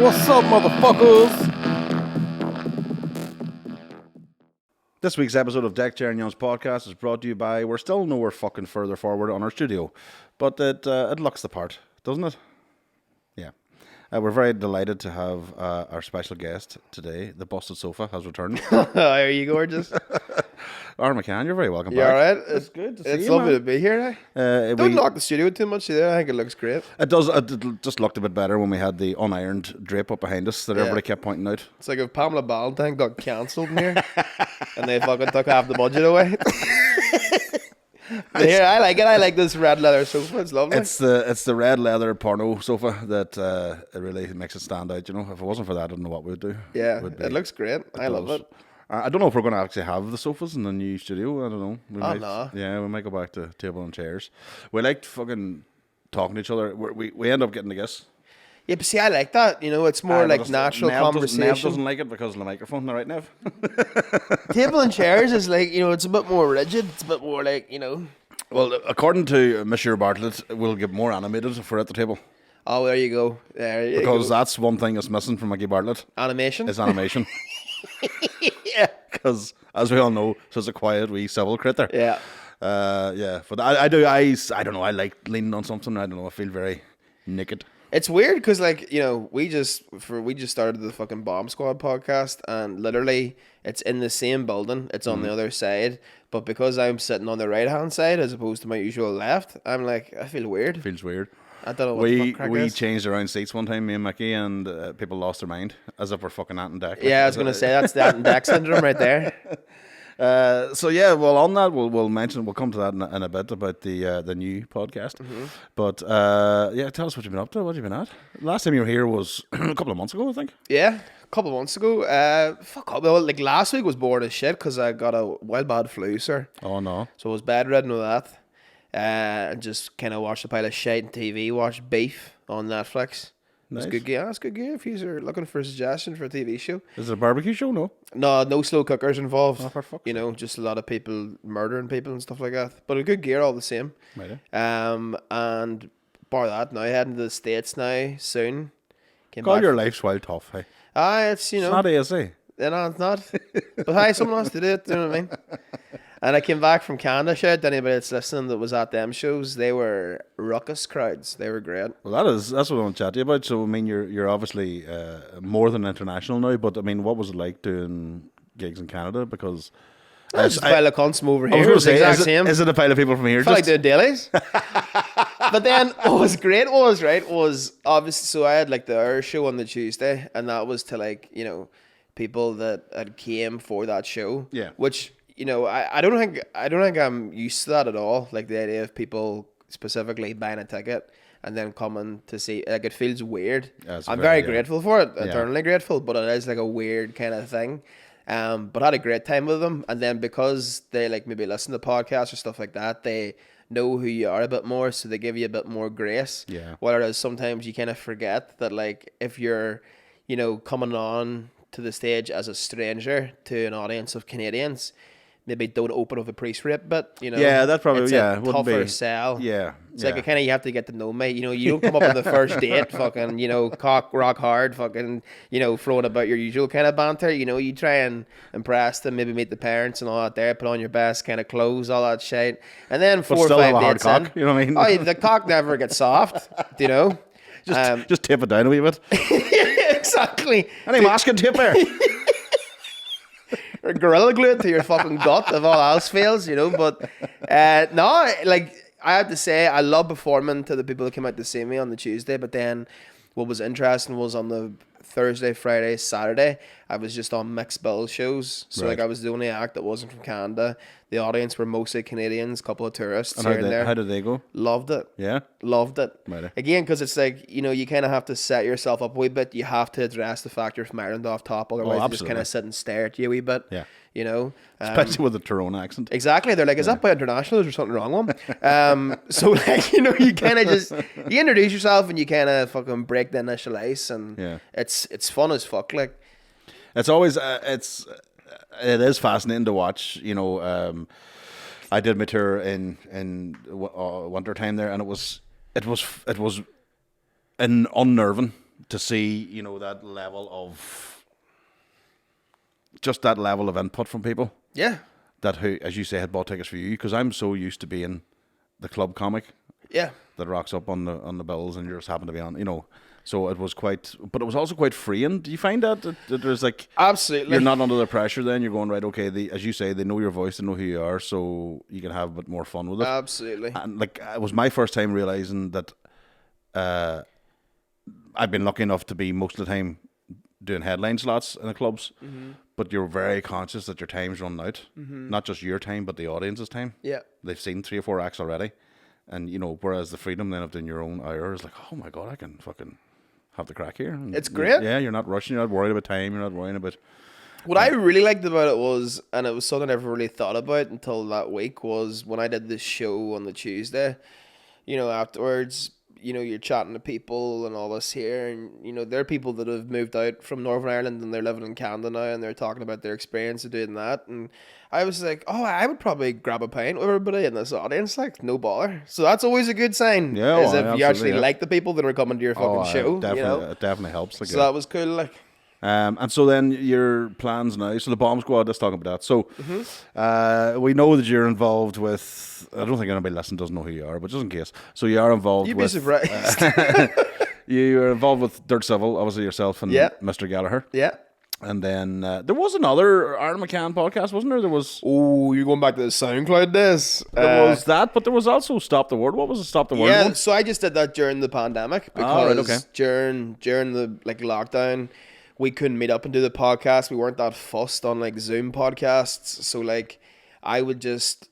What's up, motherfuckers? This week's episode of Deck Chair and Yumz podcast is brought to you by, we're still nowhere fucking further forward on our studio, but it looks the part, doesn't it? Yeah. We're very delighted to have our special guest today. The Busted Sofa has returned. Are you gorgeous? Aaron McCann, you're very welcome You back. alright? It's good to see you, It's lovely man. to be here. Don't knock the studio too much either. I think it looks great. It does. It just looked a bit better when we had the unironed drape up behind us that everybody kept pointing out. It's like if Pamela Valentine got cancelled in here and they fucking took half the budget away. But here, I like it. I like this red leather sofa. It's lovely. It's the red leather porno sofa that it really makes it stand out. You know, if it wasn't for that, I don't know what we'd do. Yeah, it looks great. I love it. I don't know if we're going to actually have the sofas in the new studio. I don't know. We might, no. Yeah, we might go back to table and chairs. We liked fucking talking to each other. We end up getting the guess. Yeah, but see, I like that. You know, it's more like natural conversation. Nev doesn't like it because of the microphone. Right, Nev? Table and chairs is like, you know, it's a bit more rigid. It's a bit more like, you know. Well, according to Monsieur Bartlett, we'll get more animated if we're at the table. Oh, there you go. Because that's one thing that's missing from Mickey Bartlett. Animation? Is animation. Yeah. Because, as we all know, she's a quiet wee civil critter. Yeah. Yeah. But I don't know, I like leaning on something. I don't know, I feel very naked. It's weird because, like, you know, we just started the fucking Bomb Squad podcast, and literally it's in the same building. It's on the other side, but because I'm sitting on the right hand side as opposed to my usual left, I'm like, I feel weird. It feels weird. I don't know what the fuck crack We is. changed around seats one time, me and Mickey, and people lost their mind as if we're fucking Ant and Deck. Yeah, I was gonna say that's the Ant and Deck syndrome right there. So yeah, well, on that we'll come to that in a bit about the new podcast. Mm-hmm. But yeah, tell us what you've been up to. What have you been at? Last time you were here was a couple of months ago, I think. Yeah, a couple of months ago. Fuck up. Well, like last week was bored as shit because I got a wild bad flu, sir. Oh no. So I was bedridden with that. And just kind of watched a pile of shite on TV. Watched Beef on Netflix. Nice. It's good gear. That's good gear if you're looking for a suggestion for a TV show. Is it a barbecue show? No. No slow cookers involved. Oh, for fuck's You know, just a lot of people murdering people and stuff like that. But a good gear all the same. Mighty. And bar that, now heading to the States now soon. God, your life's wild tough, hey. It's, you know. It's not easy. No, it's not. But hey, someone else did it, you know what I mean? And I came back from Canada, shout out to anybody that's listening that was at them shows. They were ruckus crowds. They were great. Well, that's what I want to chat to you about. So, I mean, you're obviously more than international now, but I mean, what was it like doing gigs in Canada? Because Just a pile of cunts from over I was here. going It was to the say, exact same. is it a pile of people from here? I felt like doing dailies. But then what was great was obviously, so I had like the hour show on the Tuesday, and that was to, like, you know, people that had came for that show. Yeah. Which, you know, I don't think I'm used to that at all. Like the idea of people specifically buying a ticket and then coming to see, like, it feels weird. Yeah, I'm very yeah. grateful for it, eternally grateful, but it is like a weird kind of thing. But I had a great time with them, and then because they like maybe listen to podcasts or stuff like that, they know who you are a bit more, so they give you a bit more grace. Yeah. Whereas sometimes you kind of forget that, like, if you're, you know, coming on to the stage as a stranger to an audience of Canadians, maybe don't open with a priest rape bit, you know. Yeah, that probably, it's a wouldn't tougher sell. Yeah. It's like a kind of, you have to get to know me. You know, you don't come up on the first date fucking, you know, cock rock hard, fucking, you know, throwing about your usual kind of banter. You know, you try and impress them, maybe meet the parents and all that there, put on your best kind of clothes, all that shit. And then 4 or 5 dates cock, in, you know what I mean? Oh, the cock never gets soft, you know. Just tip it down a wee bit. Exactly. Any masking tip there? Or gorilla glue it to your fucking gut if all else fails, you know. But no, like, I have to say, I love performing to the people that came out to see me on the Tuesday. But then what was interesting was on the Thursday, Friday, Saturday, I was just on mixed bill shows. So Right. like I was the only act that wasn't from Canada. The audience were mostly Canadians, a couple of tourists And here and there. how did they go? Loved it. Yeah. Loved it. Mighty. Again, because it's like, you know, you kind of have to set yourself up a wee bit. You have to address the fact you're from Ireland off top. Otherwise, you just absolutely. kind of sit and stare at you a wee bit. Yeah. You know? Especially with the Tyrone accent. Exactly. They're like, is that by international? Is there something wrong with them? So, like, you know, you kind of just, you introduce yourself and you kind of fucking break the initial ice, and it's fun as fuck. Like, it's always, it is fascinating to watch, you know. I did my tour in winter time there, and it was unnerving to see, you know, that level of input from people. Yeah. That who, as you say, had bought tickets for you, because I'm so used to being the club comic. Yeah. That rocks up on the bills, and you just happen to be on, you know. So it was quite, but it was also quite freeing. Do you find that there's like Absolutely, you're not under the pressure? Then you're going right. Okay, as you say, they know your voice, they know who you are, so you can have a bit more fun with it. Absolutely. And like it was my first time realizing that I've been lucky enough to be most of the time doing headline slots in the clubs, but you're very conscious that your time's running out. Not just your time, but the audience's time. Yeah. They've seen 3 or 4 acts already, and you know, whereas the freedom then of doing your own hour is like, oh my god, I can fucking have the crack here. And it's great. You're not rushing. You're not worried about time. You're not worrying about. What I really liked about it was, and it was something I never really thought about until that week, was when I did this show on the Tuesday. You know, afterwards, you know, you're chatting to people and all this here, and you know, there are people that have moved out from Northern Ireland and they're living in Canada now, and they're talking about their experience of doing that. And I was like, oh, I would probably grab a pint with everybody in this audience, like no bother. So that's always a good sign. Yeah, is if you actually like the people that are coming to your fucking show. Definitely, you know? It definitely helps. Like, so that was cool. Like. And so then your plans now. So the Bomb Squad. Let's talk about that. So we know that you're involved with. I don't think anybody listening doesn't know who you are, but just in case. So you are involved. You'd with, be surprised. You are involved with Dirt Civil, obviously yourself and Mr. Gallagher. Yeah. And then there was another Aaron McCann podcast, wasn't there? There was. Oh, you're going back to the SoundCloud days. There was that, but there was also Stop the Word. What was the Stop the Word? Yeah, one? so I just did that during the pandemic because right, okay. during the like lockdown, we couldn't meet up and do the podcast. We weren't that fussed on like Zoom podcasts, so like I would just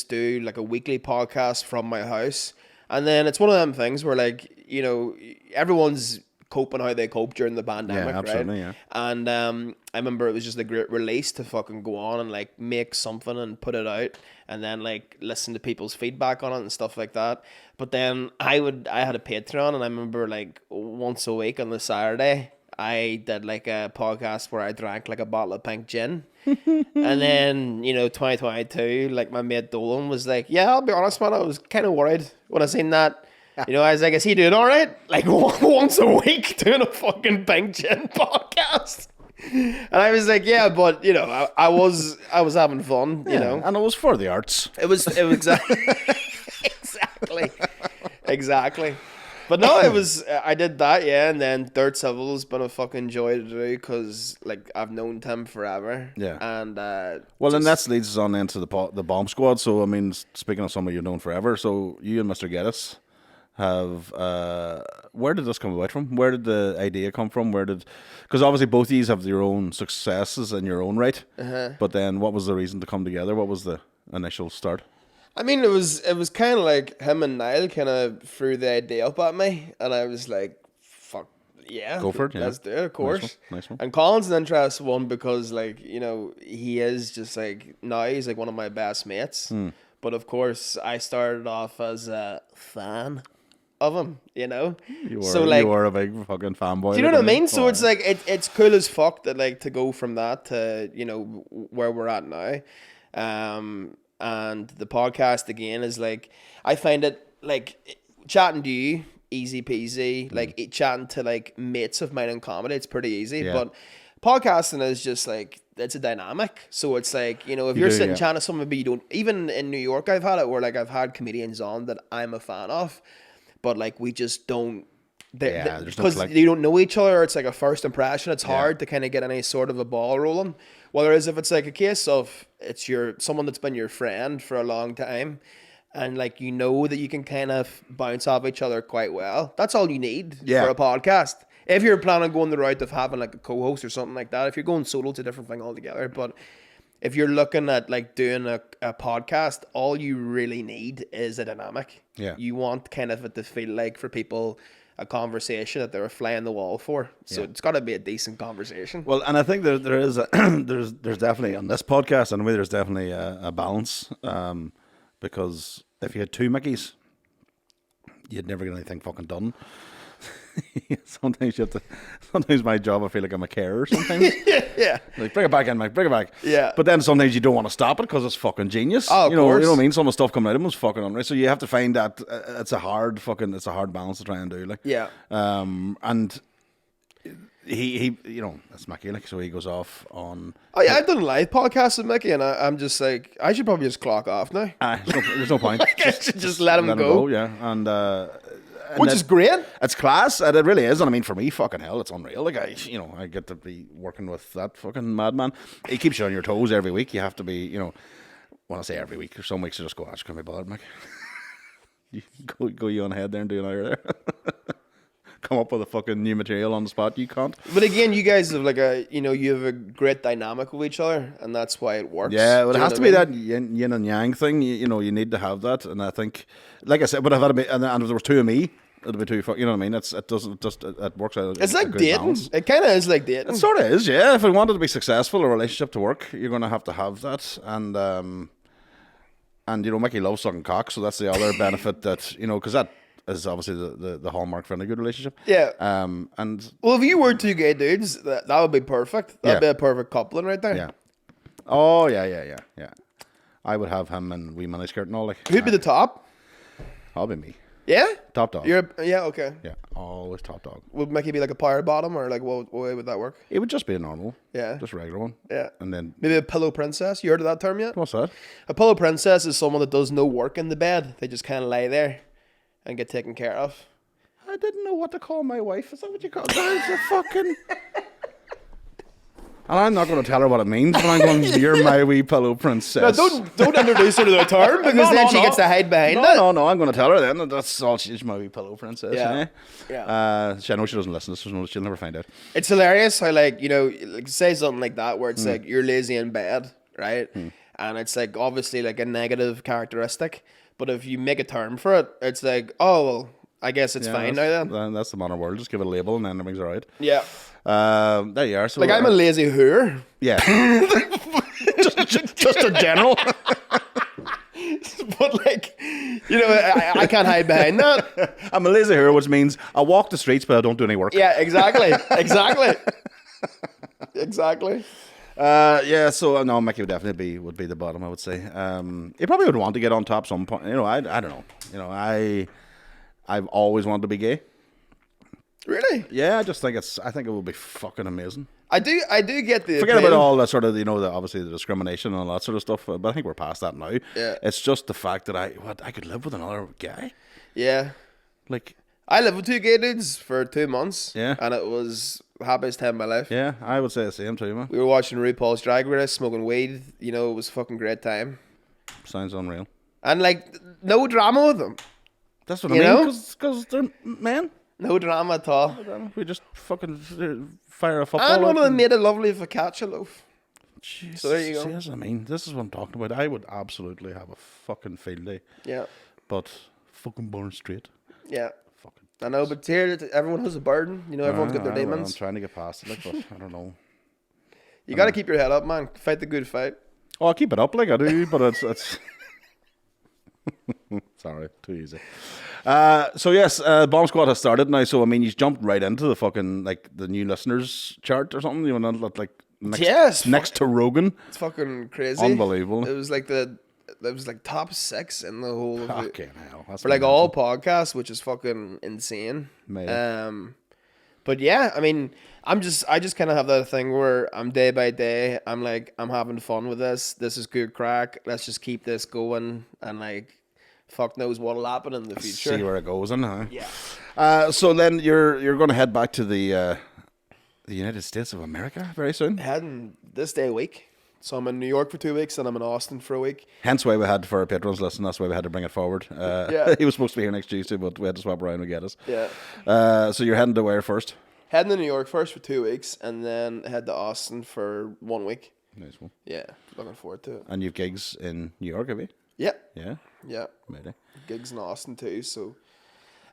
do like a weekly podcast from my house, and then it's one of them things where like, you know, everyone's coping how they cope during the pandemic, absolutely, right? Yeah. And I remember it was just a great release to fucking go on and like make something and put it out, and then like listen to people's feedback on it and stuff like that. But then I had a Patreon, and I remember like once a week on the Saturday I did like a podcast where I drank like a bottle of pink gin. And then, you know, 2022, like my mate Dolan was like, yeah, I'll be honest, man, I was kind of worried when I seen that. You know, I was like, is he doing all right? Like once a week doing a fucking pink gin podcast. And I was like, yeah, but you know, I was having fun, you know. And it was for the arts. It was exactly. But no, it was, I did that, yeah, and then Dirt Civil's been a fucking joy to do because, like, I've known Tim forever. Yeah. And, well, and that leads us on into the Bomb Squad. So, I mean, speaking of somebody you've known forever, so you and Mr. Geddes have, where did this come about from? Where did the idea come from? Because obviously both of you have your own successes in your own right, but then what was the reason to come together? What was the initial start? I mean, it was kind of like him and Niall kind of threw the idea up at me, and I was like, fuck, yeah. Go for it, yeah. Let's do it, of course. Nice one. And Colin's an interesting one because, like, you know, he is just like, now he's like one of my best mates. But of course, I started off as a fan of him, you know? You were a big fucking fanboy. Do you know what I mean? So it's like, it's cool as fuck that, like, to go from that to, you know, where we're at now. And the podcast again is like, I find it like chatting to you easy peasy, like chatting to like mates of mine in comedy, it's pretty easy. But podcasting is just like, it's a dynamic. So it's like, you know, if you're sitting chatting to someone, but you don't, even in New York I've had it where like I've had comedians on that I'm a fan of, but like we just don't, because you don't know each other. It's like a first impression. It's hard to kind of get any sort of a ball rolling. Whereas if it's like a case of it's someone that's been your friend for a long time, and like you know that you can kind of bounce off each other quite well, that's all you need for a podcast. If you're planning on going the route of having like a co-host or something like that, if you're going solo, it's a different thing altogether. But if you're looking at like doing a podcast, all you really need is a dynamic. Yeah, you want kind of it to feel like for people a conversation that they're a fly on the wall for. So it's got to be a decent conversation. Well, and I think there is there's definitely on this podcast anyway, there's definitely a balance, because if you had two Mickeys, you'd never get anything fucking done. Sometimes my job, I feel like I'm a carer sometimes. Yeah. Like, bring it back in, Mike, bring it back. Yeah. But then sometimes you don't want to stop it because it's fucking genius. Oh, you know course. what I mean? Some of the stuff coming out of them was fucking unreal. So you have to find that it's a hard balance to try and do. Like, yeah. And he you know, that's Mickey, like, so he goes off on. Oh yeah, I've done live podcasts with Mickey, and I'm just like, I should probably just clock off now. There's no point. I should just let him go. Yeah, and Which is great. It's class, and it really is. And I mean, for me, fucking hell, it's unreal. Like, I get to be working with that fucking madman. He keeps you on your toes every week. You have to be, when I say every week, or some weeks you just go, I just can't be bothered, Mick. You go you on ahead there and do an hour there. Come up with a fucking new material on the spot. You can't. But again, you guys have you have a great dynamic with each other, and that's why it works. Yeah, well, it has to be that yin and yang thing. You need to have that, and I think, like I said, but if if there was two of me, it'd be too. You know what I mean? It works out. It's like dating. Balance. It kind of is like dating. It sort of is, yeah. If we wanted to be successful, a relationship to work, you're going to have that, and Mickey loves sucking cock, so that's the other benefit that because that is obviously the hallmark for any good relationship. Yeah. And well, if you were two gay dudes, that would be perfect. That'd be a perfect coupling right there. Yeah. Oh yeah. I would have him in wee miniskirt and all. Like, who'd be the top? I'll be me. Yeah. Top dog. Okay. Yeah, always top dog. Would Mickey be like a power bottom, or like what way would that work? It would just be a normal. Yeah. Just a regular one. Yeah. And then maybe a pillow princess. You heard of that term yet? What's that? A pillow princess is someone that does no work in the bed. They just kind of lie there and get taken care of. I didn't know what to call my wife. Is that what you call it? That's a fucking... And I'm not going to tell her what it means, but I'm going, you're my wee pillow princess. No, don't introduce her to the term, because then she gets to hide behind it. No, I'm going to tell her then. That's all. She's my wee pillow princess. Yeah. I know she doesn't listen to this, she'll never find out. It's hilarious how, say something like that, where it's like, you're lazy in bed, right? And it's like, obviously, like a negative characteristic. But if you make a term for it, it's like, oh, well, I guess it's fine now then. That's the modern world. Just give it a label and then everything's all right. Yeah. There you are. So, I'm a lazy whore. Yeah. just a general. But I can't hide behind that. I'm a lazy whore, which means I walk the streets, but I don't do any work. Yeah, exactly. Exactly. Yeah, so no, Mickey would definitely be the bottom, I would say. He probably would want to get on top some point. I don't know. I've always wanted to be gay. Really? Yeah, I think it would be fucking amazing. I do get the forget about all the sort of obviously the discrimination and all that sort of stuff, but I think we're past that now. Yeah. It's just the fact that I could live with another guy. Yeah. Like, I lived with two gay dudes for 2 months. Yeah. And it was the happiest time of my life. Yeah, I would say the same too, man. We were watching RuPaul's Drag Race, smoking weed. It was a fucking great time. Sounds unreal. And no drama with them. That's what I mean. Because they're men. No drama at all. We just fucking fire a football. And one of them made a lovely focaccia loaf. Jesus, so there you go. See, that's what I mean. This is what I'm talking about. I would absolutely have a fucking field day. Yeah. But fucking born straight. Yeah. Fucking. I know, but here everyone has a burden. Everyone's got their demons. I'm trying to get past it, but I don't know. You got to keep your head up, man. Fight the good fight. Oh, I keep it up like I do, but it's. Sorry, too easy. So yes, Bomb Squad has started now. So I mean, you jumped right into the fucking the new listeners chart or something. You know, next to Rogan. It's fucking crazy. Unbelievable. It was top 6 in the whole. Okay, hell. For all podcasts, which is fucking insane. Maybe. But yeah, I mean, I just kind of have that thing where I'm day by day. I'm having fun with this. This is good crack. Let's just keep this going, and fuck knows what'll happen in the future. See where it goes, huh? Yeah. So then you're going to head back to the United States of America very soon. Heading this day week. So I'm in New York for 2 weeks, and I'm in Austin for a week. Hence why we had, for our patrons listen, that's why we had to bring it forward. Yeah. He was supposed to be here next Tuesday, but we had to swap around and get us. Yeah. So you're heading to where first? Heading to New York first for 2 weeks, and then head to Austin for 1 week. Nice one. Yeah, looking forward to it. And you've gigs in New York, have you? Yeah. Yeah? Yeah. Maybe. Gigs in Austin too, so...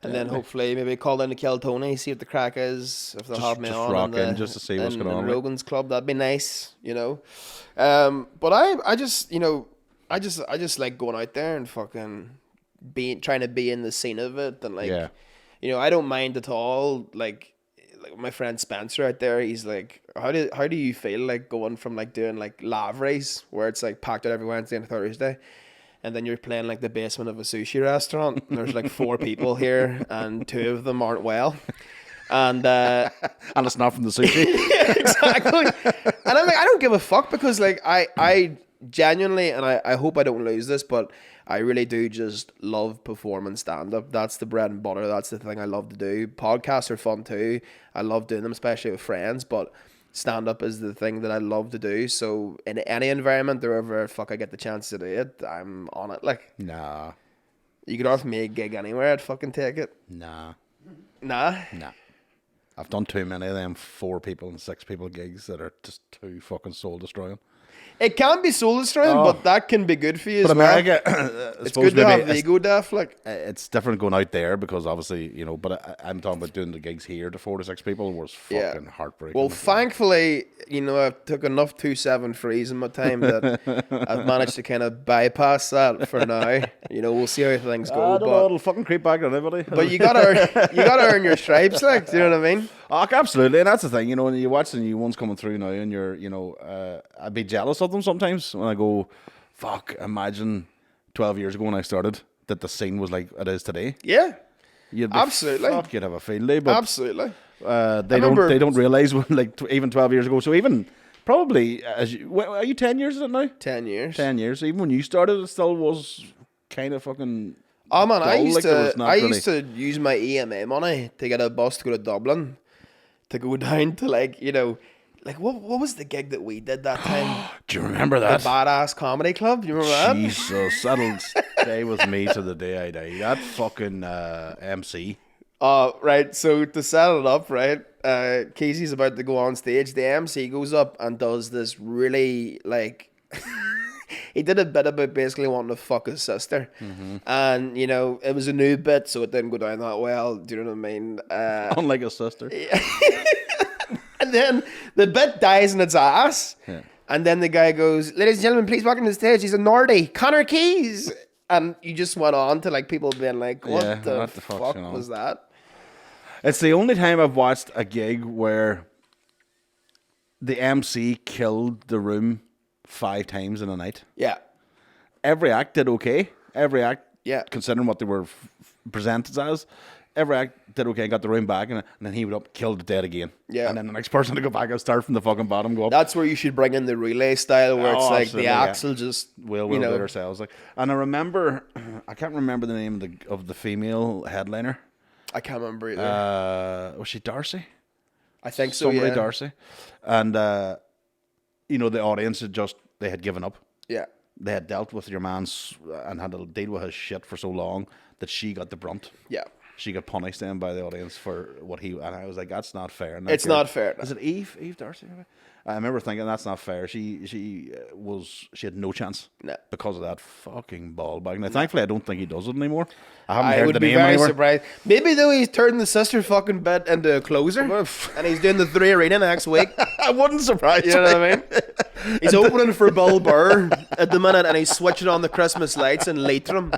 And then hopefully maybe call down to Keltony, see what the crack is, if they'll have me on. Rock in just to see what's going on. Rogan's Club, that'd be nice, But I just like going out there and fucking trying to be in the scene of it, and I don't mind at all. Like my friend Spencer out there, he's like, how do you feel going from doing Lavries, where it's packed out every Wednesday and Thursday? And then you're playing the basement of a sushi restaurant. And there's 4 people here, and 2 of them aren't well. And And it's not from the sushi. exactly. And I'm like, I don't give a fuck because like I genuinely, and I hope I don't lose this, but I really do just love performing stand up. That's the bread and butter. That's the thing I love to do. Podcasts are fun too. I love doing them, especially with friends, but stand up is the thing that I love to do. So in any environment, wherever fuck I get the chance to do it, I'm on it. Like, Nah. you could offer me a gig anywhere, I'd fucking take it. Nah. Nah. I've done too many of them 4 people and 6 people gigs that are just too fucking soul destroying. It can be soul destroying, but that can be good for you But as well. America, It's good to have the ego death, like. It's different going out there because obviously, you know, but I'm talking about doing the gigs here to 4 to 6 people was fucking heartbreaking. Well, thankfully, you know, I've took enough 2-7 frees in my time that I've managed to kind of bypass that for now. You know, we'll see how things go. I don't know, it'll fucking creep back on everybody. But you gotta earn your stripes, like, do you know what I mean? Oh, absolutely, and that's the thing, you know, when you watch the new ones coming through now, and you're, you know, I'd be jealous of them sometimes when I go, fuck, imagine 12 years ago when I started that the scene was like it is today. Yeah, You'd absolutely. Fuck, you'd have a field day, but absolutely. they don't realize when, like even 12 years ago. So even probably are you 10 years in it now? 10 years. 10 years. So even when you started, it still was kind of fucking. Oh man, I dull, used like, used to use my EMA money to get a bus to go to Dublin, to go down to like, you know, like what was the gig that we did that time? Do you remember that? The Badass Comedy Club. Do you remember that? Jesus, that'll stay with me to the day I die. That fucking MC. Right. So to set it up, right, Casey's about to go on stage. The MC goes up and does this really like. He did a bit about basically wanting to fuck his sister, and you know it was a new bit, so it didn't go down that well. Do you know what I mean? Unlike a sister. And then the bit dies in its ass, and then the guy goes, "Ladies and gentlemen, please welcome to the stage. He's a Nordy, Connor Keys." And you just went on to like people being like, "What the fuck was that?" It's the only time I've watched a gig where the MC killed the room 5 times in a night. Yeah. Every act did okay. Every act, considering what they were presented as, every act did okay, got the room back, and then he would up, killed it dead again. Yeah. And then the next person to go back and start from the fucking bottom, go up. That's where you should bring in the relay style, where it's like the acts will just we'll do it ourselves. Like, and I remember, I can't remember the name of the female headliner. I can't remember either. Was she Darcy? I think so. Somebody yeah. Darcy, and you know the audience they had given up. Yeah. They had dealt with your man's and had to deal with his shit for so long that she got the brunt. Yeah. She got punished then by the audience for what he, and I was like, that's not fair. And It's not fair. Is it Eve Darcy? I remember thinking that's not fair. She had no chance because of that fucking ball bag. Now, thankfully, I don't think he does it anymore. I haven't heard the name anywhere. I would be very surprised. Maybe though he's turned the sister fucking bit into a closer, and he's doing the 3 Arena next week. I wouldn't surprise you. You know what I mean? He's opening for Bill Burr at the minute, and he's switching on the Christmas lights in Leitrim.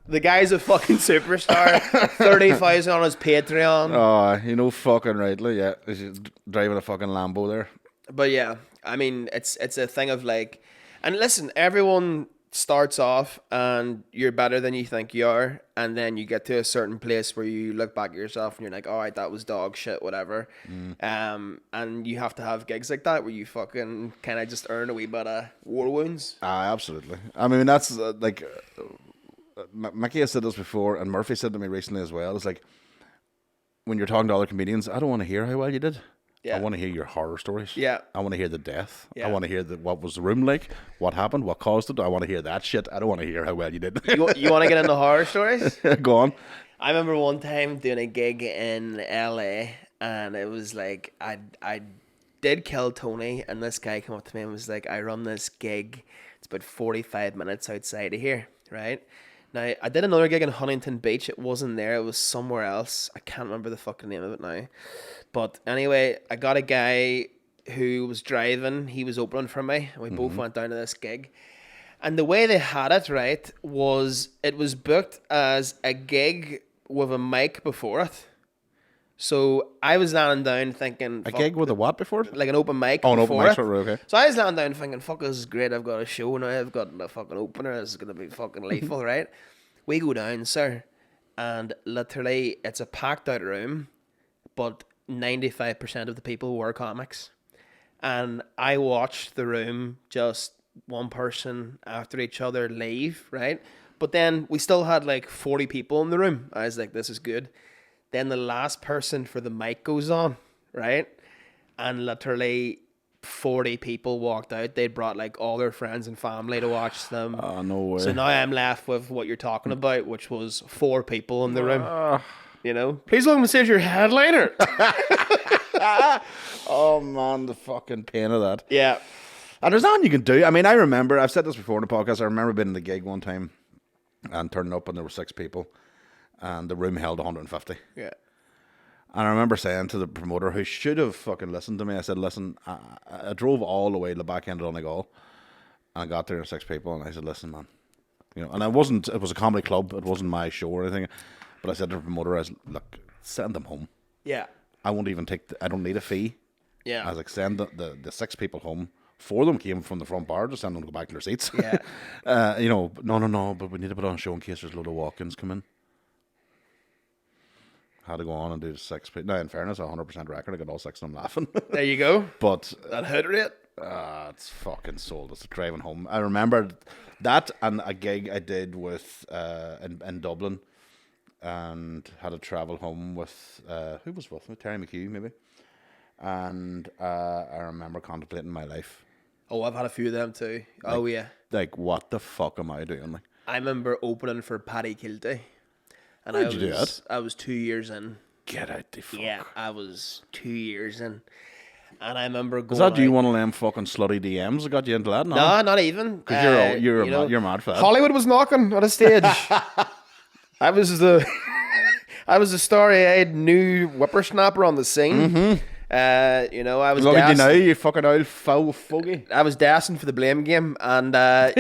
The guy's a fucking superstar. 30,000 on his Patreon. Oh, you know fucking rightly, yeah. He's driving a fucking Lambo there. But yeah, I mean, it's a thing of like, and listen, everyone starts off and you're better than you think you are, and then you get to a certain place where you look back at yourself and you're like, all right, that was dog shit, whatever. And you have to have gigs like that where you fucking kind of just earn a wee bit of war wounds. Absolutely. I mean, that's like... Mickey has said this before, and Murphy said to me recently as well. It's like when you're talking to other comedians, I don't want to hear how well you did. Yeah. I want to hear your horror stories. Yeah. I want to hear the death. Yeah. I want to hear what was the room like, what happened, what caused it. I want to hear that shit. I don't want to hear how well you did. You want to get into horror stories? Go on. I remember one time doing a gig in LA, and it was like I did kill Tony, and this guy came up to me and was like, I run this gig. It's about 45 minutes outside of here, right? Now, I did another gig in Huntington Beach. It wasn't there. It was somewhere else. I can't remember the fucking name of it now. But anyway, I got a guy who was driving. He was opening for me. And we both went down to this gig. And the way they had it, right, was it was booked as a gig with a mic before it. So I was lying down thinking... A gig with a what before it? Like an open mic. Oh, an open mic, okay. So I was lying down thinking, fuck, this is great. I've got a show now. I've got a fucking opener. This is going to be fucking lethal, right? We go down, sir. And literally, it's a packed out room. but 95% of the people were comics. And I watched the room, just one person after each other leave, right? But then we still had like 40 people in the room. I was like, this is good. Then the last person for the mic goes on, right? And literally 40 people walked out. They brought like all their friends and family to watch them. Oh, no way. So now I'm left with what you're talking about, which was 4 people in the room. You know, please welcome to stage your headliner. Oh, man, the fucking pain of that. Yeah. And there's nothing you can do. I mean, I remember, I've said this before in the podcast, I remember being in the gig one time and turning up and there were 6 people and the room held 150. Yeah. And I remember saying to the promoter, who should have fucking listened to me, I said, listen, I drove all the way to the back end of Donegal and I got there and 6 people and I said, listen, man. You know, and it was a comedy club, it wasn't my show or anything. But I said to the promoter, I was look, send them home. Yeah. I won't even I don't need a fee. Yeah. I was like, send the 6 people home. 4 of them came from the front bar, just send them to go back to their seats. Yeah. You know, no, but we need to put on a show in case there's a load of walk-ins come in. Had to go on and do 6 people. Now, in fairness, 100% record, I got all 6 of them laughing. There you go. But That hit rate. it's fucking sold. It's driving home. I remember that and a gig I did with in Dublin, and had to travel home with who was with me? Terry McHugh, maybe. And I remember contemplating my life. Oh, I've had a few of them too. Oh, yeah. Like, what the fuck am I doing? Like, I remember opening for Paddy Kilty. And Why'd you do that? I was 2 years in. get out the fuck. Yeah, I was 2 years in. And I remember going. Was that you out- one of them fucking slutty DMs that got you into that? No, No, not even. because you're you know, you're mad for that. Hollywood was knocking at a stage. I was the starry-eyed new whippersnapper on the scene. Mm-hmm. You know, I was. Look at you dancing- now, you fucking old foul foggy. I was dancing for the blame game, and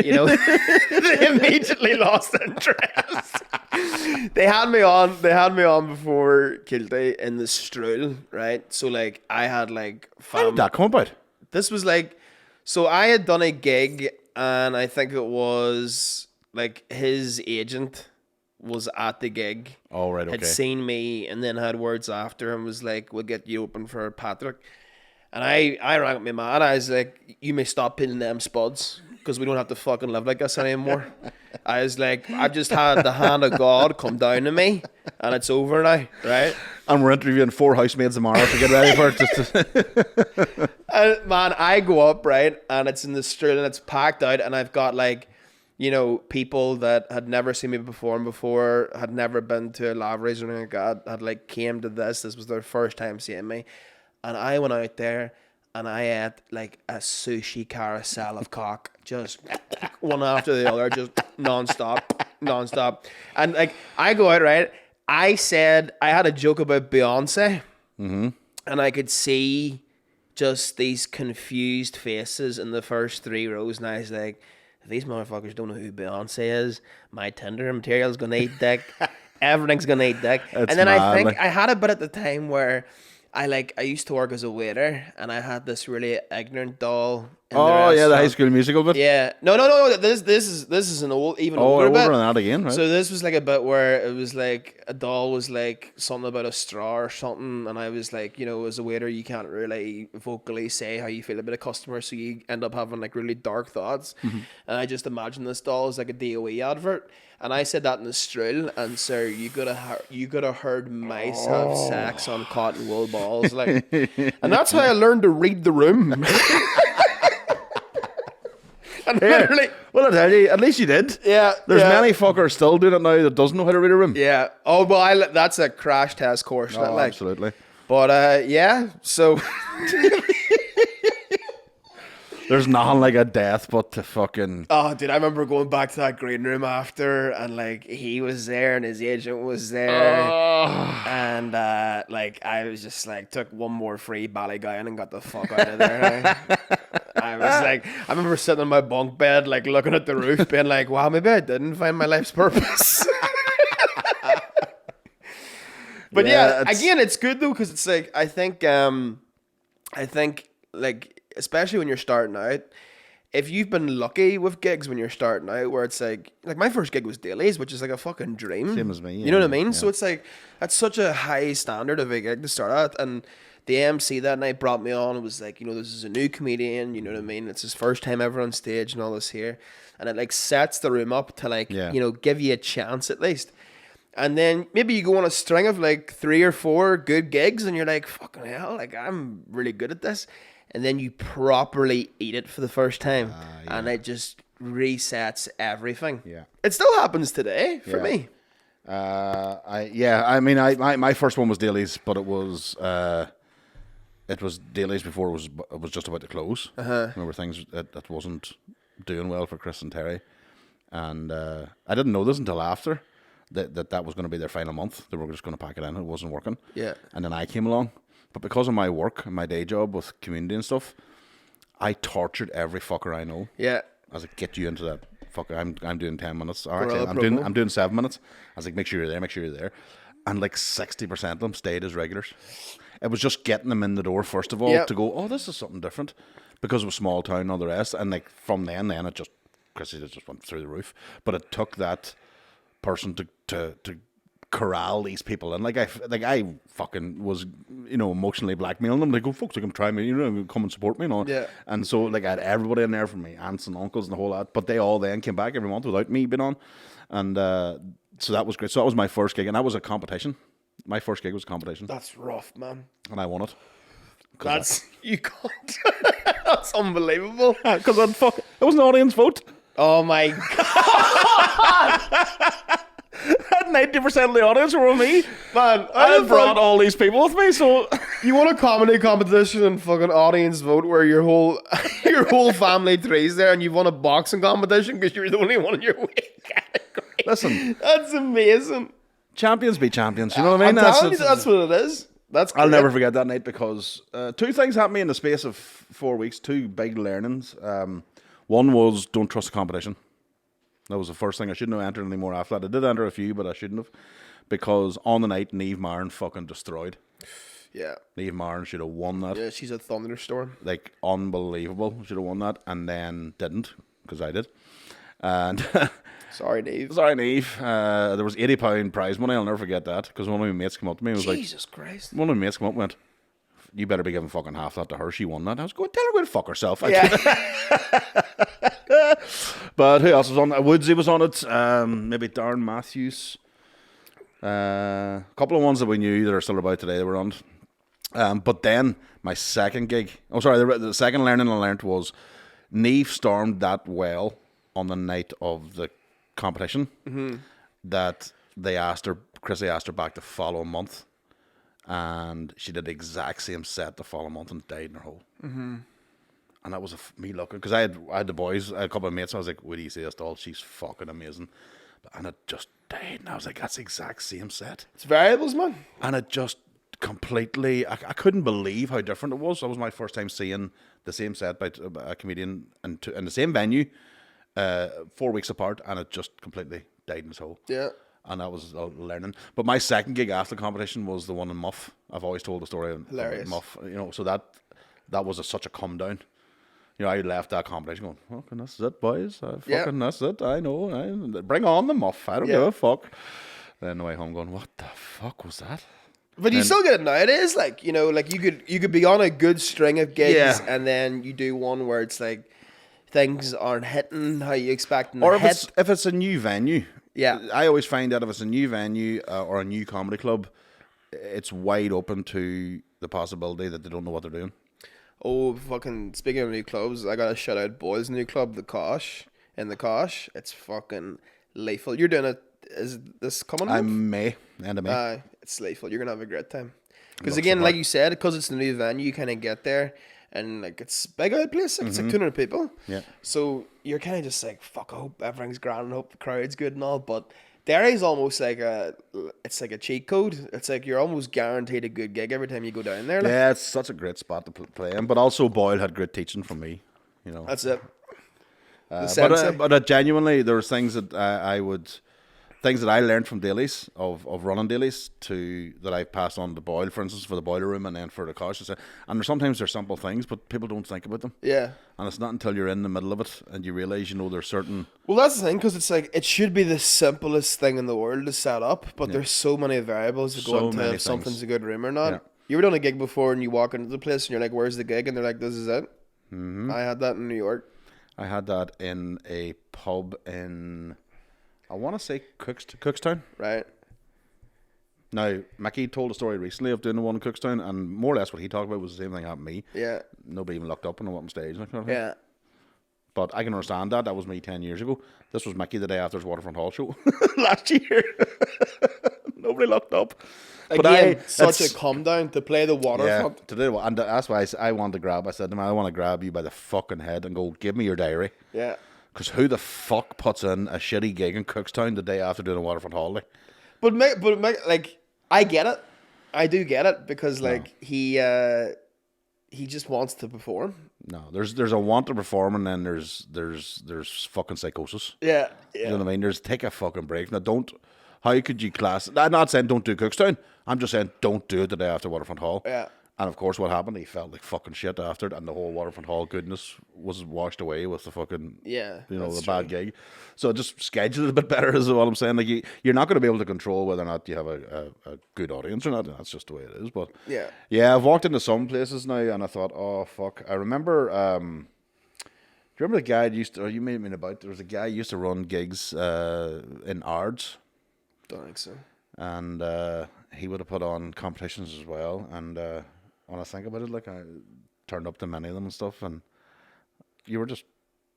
you know, they immediately lost interest. They had me on. They had me on before Kilty in the Stroll, right? So like, I had like. How did that come about? This was like, so I had done a gig, and I think it was like his agent was at the gig. Oh, right, Had okay. seen me and then had words after and was like, we'll get you open for Patrick. And I rang up my man. I was like, you may stop peeling them spuds because we don't have to fucking live like this anymore. I was like, I've just had the hand of God come down to me and it's over now, right? And we're interviewing 4 housemaids tomorrow to get ready for it. Man, I go up, right? And it's in the street and it's packed out and I've got like, you know, people that had never seen me perform before, had never been to a Lavery's or anything like that, had like came to this. This was their first time seeing me. And I went out there and I ate like a sushi carousel of cock, just one after the other, just non-stop. And like, I go out, right? I said, I had a joke about Beyonce. Mm-hmm. And I could see just these confused faces in the first 3 rows. And I was like, if these motherfuckers don't know who Beyonce is, my Tinder material's gonna eat dick. Everything's gonna eat dick. It's And then mad, I think like- I had a bit at the time where I used to work as a waiter and I had this really ignorant doll. In Oh, yeah, the restaurant. High School Musical bit. Yeah. No. This is an old, even older older bit. than that again, right? So this was like a bit where it was like a doll was like something about a straw or something, and I was like, you know, as a waiter, you can't really vocally say how you feel about a customer, so you end up having like really dark thoughts. Mm-hmm. And I just imagined this doll as like a DOE advert, and I said that in the Stroll, and sir, you could have heard mice have sex on cotton wool balls, like, and that's how I learned to read the room. And literally, Well, I tell you, at least you did. yeah, There's yeah. many fuckers still doing it now that doesn't know how to read a room. Yeah. Oh, well, that's a crash test course. Oh, like. absolutely. But yeah. So There's nothing like a death but to fucking... oh, dude, I remember going back to that green room after, and like he was there and his agent was there, and like I was just like took one more free Ballygowan and got the fuck out of there. I was like, I remember sitting on my bunk bed, like looking at the roof, being like, wow, maybe I didn't find my life's purpose. But yeah, it's- again, it's good though, because it's like I think like especially when you're starting out, if you've been lucky with gigs when you're starting out, where it's like my first gig was dailies, which is like a fucking dream. Same as me, You know what I yeah, mean? yeah. So it's like that's such a high standard of a gig to start at, and the MC that night brought me on and was like, this is a new comedian. You know what I mean? It's his first time ever on stage and all this here, and it like sets the room up to like Yeah. give you a chance at least. And then maybe you go on a string of like 3 or 4 good gigs and you're like, fucking hell, like I'm really good at this. And then you properly eat it for the first time. Yeah. And it just resets everything. Yeah. It still happens today for Yeah. me. My first one was dailies, but it was dailies before it was just about to close. Remember things that wasn't doing well for Chris and Terry, and I didn't know this until after that was going to be their final month. They were just going to pack it in. It wasn't working. Yeah. And then I came along, but because of my work and my day job with community and stuff, I tortured every fucker I know. Yeah. I was like, get you into that. Fuck, I'm doing 10 minutes. Or Gorilla actually, promo. I'm doing 7 minutes. I was like, make sure you're there. And like 60% of them stayed as regulars. It was just getting them in the door first of all Yep. to go, oh, this is something different, because it was small town and all the rest. And like from then it just, Chrissy just went through the roof. But it took that person to corral these people, and I fucking was emotionally blackmailing them. Like, go, folks, come try me, come and support me and all. Yeah. And so like I had everybody in there from me aunts and uncles and the whole lot, but they all then came back every month without me being on, and so that was great. So that was my first gig, and that was a competition. My first gig was a competition, That's rough, man. and I won it. You can't. That's unbelievable. Because it was an audience vote. Oh my God. 90% of the audience were with me. Man, I brought all these people with me, so You want a comedy competition and fucking audience vote where your whole family tree's there, and you've won a boxing competition because you're the only one in your weight category. listen, That's amazing. champions be champions. You know what I mean? I'm telling you, that's what it is. That's I'll great. never forget that night, because 2 things happened to me in the space of 4 weeks. 2 big learnings. One was don't trust the competition. That was the first thing. I shouldn't have entered any more after that. I did enter a few, but I shouldn't have, because on the night, Niamh Marin fucking destroyed. Yeah. Niamh Marin should have won that. Yeah, she's a thunderstorm. Like, unbelievable. Should have won that, and then didn't, because I did. And Sorry, Dave. sorry, Niamh. There was £80 prize money. I'll never forget that, because one of my mates came up to me and was like, Jesus Christ. one of my mates came up and went, you better be giving fucking half that to her. She won that. I was going, tell her to go fuck herself. Yeah. But who else was on? Woodsy was on it. Maybe Darren Matthews. A couple of ones that we knew that are still about today that were on it. But then my second gig. Oh, sorry. The second learning I learned was Niamh stormed that well on the night of the competition that Chrissy asked her back the following month. And she did the exact same set the following month and died in her hole. And that was me looking, because I had the boys, I had a couple of mates. I was like, "What do you say, Estelle? She's fucking amazing." And it just died, and I was like, "That's the exact same set." It's variables, man. And it just completely, I couldn't believe how different it was. That was my first time seeing the same set by a comedian in the same venue, 4 weeks apart, and it just completely died in its hole. Yeah. And that was learning. But my second gig after the competition was the one in Muff. I've always told the story of Hilarious. Muff. So that was such a come down. I left that competition going, fucking, this is it, boys. That's it. I know. Bring on the Muff. I don't give a fuck. Then on the way home going, what the fuck was that? But you still get it nowadays, like you could be on a good string of gigs, and then you do one where it's like things aren't hitting how you expect them to Or hit. if it's a new venue. Yeah. I always find that if it's a new venue or a new comedy club, it's wide open to the possibility that they don't know what they're doing. Oh, fucking, speaking of new clubs, I got to shout out Boys' new club, The Kosh. In The Kosh, it's fucking lethal. You're doing it, is this coming up? End of May. It's lethal. You're going to have a great time. Because again, like you said, because it's the new venue, you kind of get there, and like it's a big old place, like, it's like 200 people. Yeah. So you're kind of just like, fuck, I hope everything's grand, and hope the crowd's good and all, but Derry's almost like it's like a cheat code. It's like you're almost guaranteed a good gig every time you go down there. Like. Yeah, it's such a great spot to play in. But also Boyle had great teaching from me. That's it. But genuinely, there was things that I would things that I learned from dailies of running dailies that I've passed on to Boyle, for instance, for the boiler room and then for the cars. And sometimes they're simple things, but people don't think about them. Yeah. And it's not until you're in the middle of it and you realise, there's certain... Well, that's the thing, because it's like, it should be the simplest thing in the world to set up, but there's so many variables that go into if something's a good room or not. Yeah. You were doing a gig before and you walk into the place and you're like, where's the gig? And they're like, this is it. Mm-hmm. I had that in New York. I had that in a pub in... I want to say Cookstown. Right. Now, Mickey told a story recently of doing the one in Cookstown, and more or less what he talked about was the same thing happened to me. Yeah. Nobody even looked up and went on stage. Yeah. But I can understand that. That was me 10 years ago. This was Mickey the day after his Waterfront Hall show last year. Nobody looked up. Again, but such a come down to play the Waterfront. Yeah, to do, and that's why I wanted to grab. I said to him, I want to grab you by the fucking head and go, give me your diary. Yeah. Because who the fuck puts in a shitty gig in Cookstown the day after doing a Waterfront Hall? Like? But like, I get it. I do get it because he just wants to perform. No, there's a want to perform, and then there's fucking psychosis. Yeah. You know what I mean? There's take a fucking break. Now, don't. How could you class? I'm not saying don't do Cookstown. I'm just saying don't do it the day after Waterfront Hall. Yeah. And of course, what happened? He felt like fucking shit after it, and the whole Waterfront Hall goodness was washed away with the fucking the bad gig. So just schedule it a bit better is what I'm saying. Like you're not going to be able to control whether or not you have a good audience or not. That's just the way it is. But yeah, I've walked into some places now, and I thought, oh fuck. I remember. Do you remember the guy used to? Or you made me about. There was a guy who used to run gigs in Ards. Don't think so. And he would have put on competitions as well, and. When I think about it, like I turned up to many of them and stuff, and you were just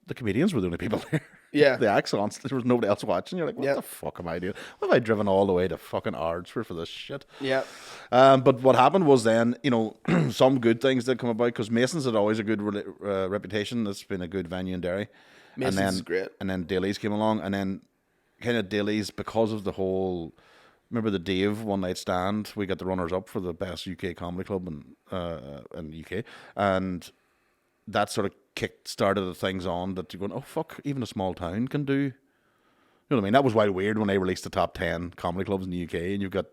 the comedians were the only people there. Yeah, the accents. There was nobody else watching. You're like, what the fuck am I doing? What have I driven all the way to fucking Ards for this shit? Yeah. But what happened was then, some good things did come about because Mason's had always a good reputation. It's been a good venue in Derry. Mason's is great. And then Daly's came along, and then kind of Daly's because of the whole. Remember the Dave one night stand? We got the runners up for the best UK comedy club in the UK, and that sort of started the things on that you're going, oh fuck, even a small town can do. You know what I mean? That was wild weird when they released the top 10 comedy clubs in the UK, and you've got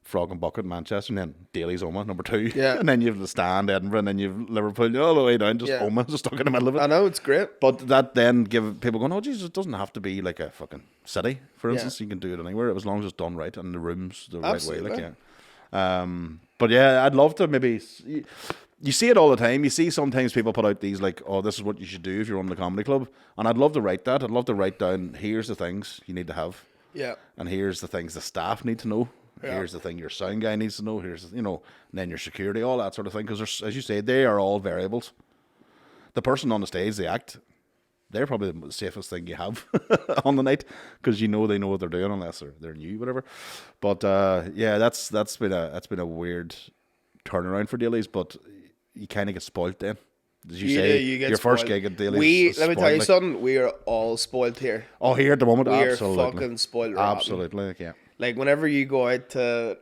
Frog and Bucket, Manchester, and then Daly's Oma, number 2. Yeah. And then you have the Stand, Edinburgh, and then you have Liverpool, all the way down, just Oma, just stuck in the middle of it. I know, it's great. But that then give people going, oh, Jesus, it doesn't have to be like a fucking city, for instance. You can do it anywhere, as long as it's done right, and the room's the right way. Like, but yeah, I'd love to maybe... You see it all the time. You see sometimes people put out these like, oh, this is what you should do if you're on the comedy club. And I'd love to write that. I'd love to write down, here's the things you need to have. Yeah. And here's the things the staff need to know. Yeah. Here's the thing your sound guy needs to know. Here's, and then your security, all that sort of thing. Because as you say, they are all variables. The person on the stage, the act, they're probably the safest thing you have on the night because they know what they're doing unless they're new, whatever. But that's been a weird turnaround for Daly's, but you kind of get spoilt then. As you say, your spoiled. First gig at Daly's. Let me tell you something. We are all spoiled here. Oh, here at the moment, absolutely. We are fucking spoiled. Absolutely, yeah. Like whenever you go out to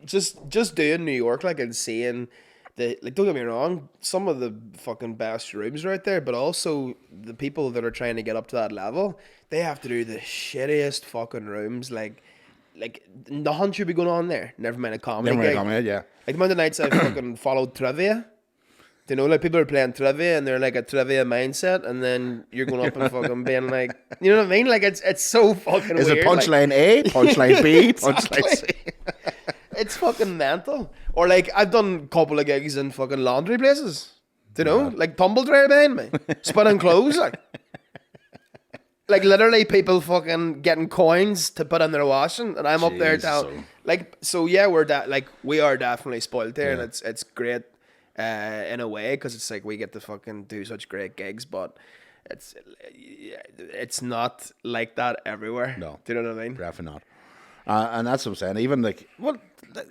just doing New York, and seeing don't get me wrong, some of the fucking best rooms are out there, but also the people that are trying to get up to that level, they have to do the shittiest fucking rooms. Like nothing should be going on there. Never mind a comedy gig. Yeah. Like the amount of nights I fucking followed trivia. You know, people are playing trivia and they're like a trivia mindset, and then you're going up and fucking being like, you know what I mean? Like it's so fucking Is weird. Is it punchline A, punchline B, punchline C? It's fucking mental. Or I've done a couple of gigs in fucking laundry places. Do you know? Like tumble dryer behind me, spinning clothes. Like literally people fucking getting coins to put in their washing, and I'm up there telling we are definitely spoiled there, and it's great. In a way, because it's we get to fucking do such great gigs, but it's not like that everywhere. No, do you know what I mean? Definitely not. And that's what I'm saying. Even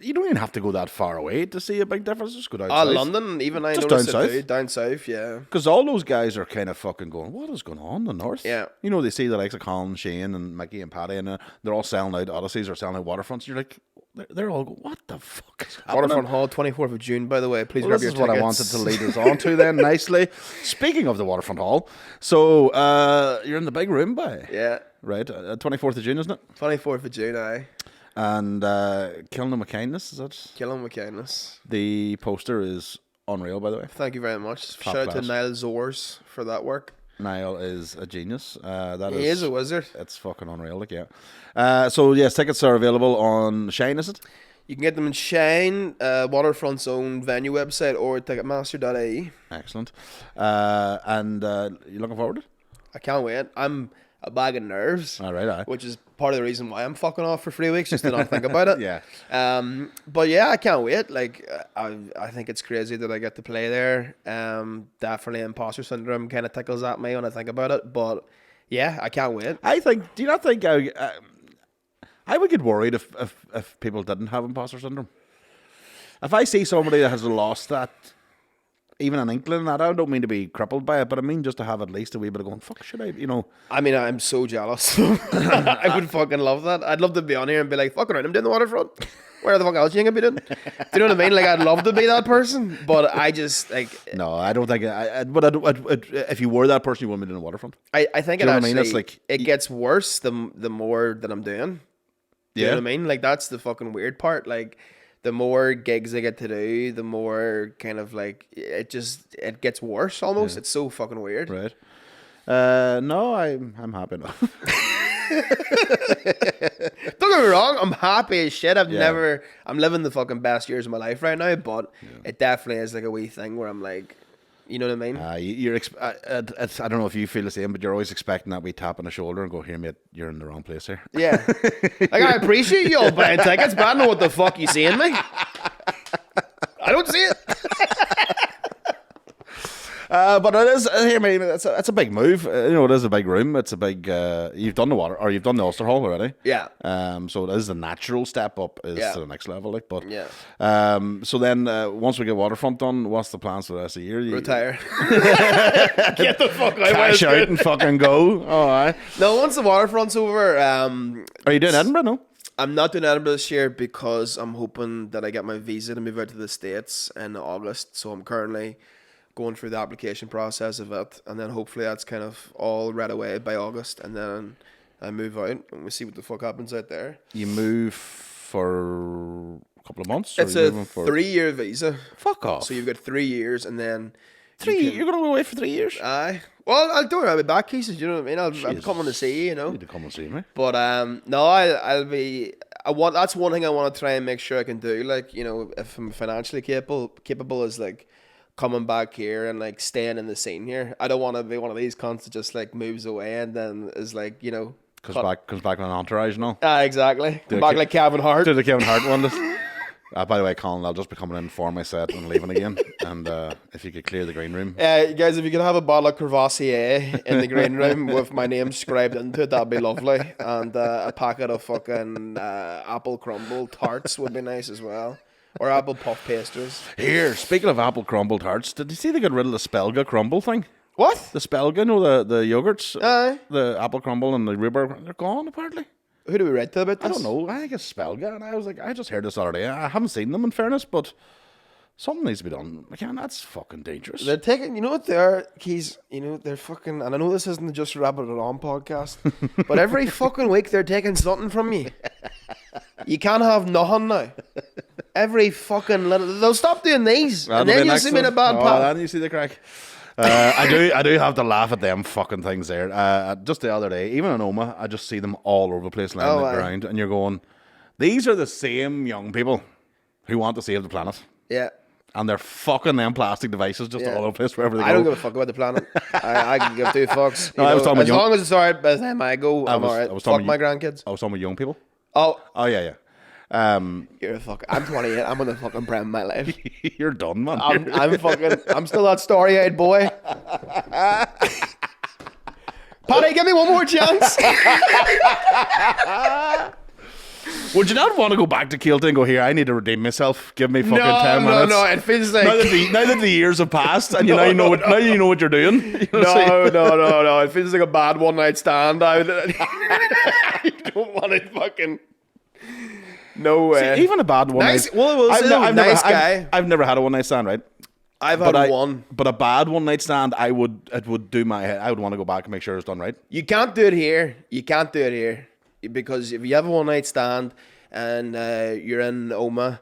you don't even have to go that far away to see a big difference. Just go down south. London, even I just noticed down it south. too. Down south, yeah. Because all those guys are kind of fucking going, what is going on in the north? Yeah. They see the likes of Colin, Shane, and Mickey and Paddy, and they're all selling out Odysseys or selling out Waterfronts. You're like, they're all going, what the fuck is happening? Waterfront Hall, 24th of June, by the way. Please grab your tickets. This is what I wanted to lead us on to then, nicely. Speaking of the Waterfront Hall, so you're in the big room, Yeah. right? 24th of June, isn't it? 24th of June, aye. And Killing Them with Kindness, is that? Killing with kindness. The poster is unreal, by the way. Thank you very much. Top Shout out to class. Niall Zors for that work. Niall is a genius. He is a wizard. It's fucking unreal, like, yeah. So yes, tickets are available on Shine, is it? You can get them in Shine, Waterfront's own venue website, or ticketmaster.ie. Excellent. And you looking forward to it? I can't wait. I'm a bag of nerves. All right, aye. Which is part of the reason why I'm fucking off for 3 weeks, just to not think about it. Yeah. But yeah, I can't wait. Like, I think it's crazy that I get to play there. Definitely imposter syndrome kind of tickles at me when I think about it. But yeah, I can't wait. Do you not think I would get worried if people didn't have imposter syndrome? If I see somebody that has lost that, even an inkling of that, I don't mean to be crippled by it, but I mean just to have at least a wee bit of going, fuck, should I, I mean, I'm so jealous. I would fucking love that. I'd love to be on here and be like, fucking right, I'm doing the Waterfront. Where the fuck else you gonna be doing? Do you know what I mean? Like, I'd love to be that person, but I just, like... No, I don't think... if you were that person, you wouldn't be doing the Waterfront. I think Do it you know what I actually... mean? It's like... It gets worse the more that I'm doing. Do you know what I mean? Like, that's the fucking weird part. Like, the more gigs I get to do, the more kind of like it gets worse almost. Yeah. It's so fucking weird. Right. No, I'm happy enough. Don't get me wrong, I'm happy as shit. I'm living the fucking best years of my life right now, but it definitely is like a wee thing where I'm like, you know what I mean? I don't know if you feel the same, but you're always expecting that wee tap on the shoulder and go, here, mate, you're in the wrong place here. Yeah. Like, I appreciate you all buying tickets, but I don't know what the fuck you seeing me. I don't see it. But it is, I mean, it's a big move. It is a big room. It's a big, you've done the Ulster Hall already. Yeah. So it is the natural step up to the next level. Like, but yeah. So then, once we get Waterfront done, what's the plans for the rest of the year? Retire. Get the fuck out. Cash out and fucking go. All right. No, once the Waterfront's over, are you doing Edinburgh? No. I'm not doing Edinburgh this year because I'm hoping that I get my visa to move out to the States in August. So I'm currently going through the application process of it, and then hopefully that's kind of all read away by August, and then I move out and we see what the fuck happens out there. You move for a couple of months? It's a 3-year visa. Fuck off. So you've got 3 years, and then you're going to go away for 3 years? Aye. Well, I'll do it. I'll be back, cases. You know what I mean? I'm coming to see you. You need to come and see me. But no, I'll be. That's one thing I want to try and make sure I can do. Like, if I'm financially capable is like coming back here and like staying in the scene here. I don't want to be one of these cunts that just like moves away and then is like, comes back on an entourage and all. Exactly. Come back like Kevin Hart. Do the Kevin Hart one. By the way, Colin, I'll just be coming in for my set and leaving again. And if you could clear the green room. Guys, if you could have a bottle of Crevassier in the green room with my name scribed into it, that'd be lovely. And a packet of fucking apple crumble tarts would be nice as well. Or apple puff pastries. Here, speaking of apple crumble tarts, did you see they got rid of the Spelga crumble thing? What? The Spelga, the yogurts? The apple crumble and the rhubarb, they're gone apparently. Who do we read to about this? I don't know. I think it's Spelga, and I was like, I just heard this the other day. I haven't seen them in fairness, but something needs to be done. McCann, that's fucking dangerous. They're taking, what they are, Keys, they're fucking, and I know this isn't just Rabbit It On podcast, but every fucking week they're taking something from you. You can't have nothing now. Every fucking little, they'll stop doing these, and then you'll see me in a bad path. Then you see the crack. I do have to laugh at them fucking things there. Just the other day, even in Oma, I just see them all over the place lying on the ground, and you're going, these are the same young people who want to save the planet. Yeah. And they're fucking them plastic devices just all over the place wherever they go. I don't give a fuck about the planet. I can give 2 fucks. No, I was talking as long as it's alright by the time I go, I'm alright. Fuck my grandkids. I was talking with young people. Oh yeah. You're a fuck. I'm 28. I'm on the fucking prime of my life. You're done, man. I'm still that story-eyed boy. Paddy, give me one more chance. Would you not want to go back to Kielty and go, here, I need to redeem myself. Give me fucking 10 minutes. No, it feels like... Now that the years have passed and you know what you're doing. No. It feels like a bad one-night stand. You don't want to fucking... No way. See, even a bad one-night... Nice guy. I've never had a one-night stand, right? I've had one. But a bad one night stand, it would do my head. I would want to go back and make sure it's done right. You can't do it here. You can't do it here. Because if you have a one night stand and you're in Oma,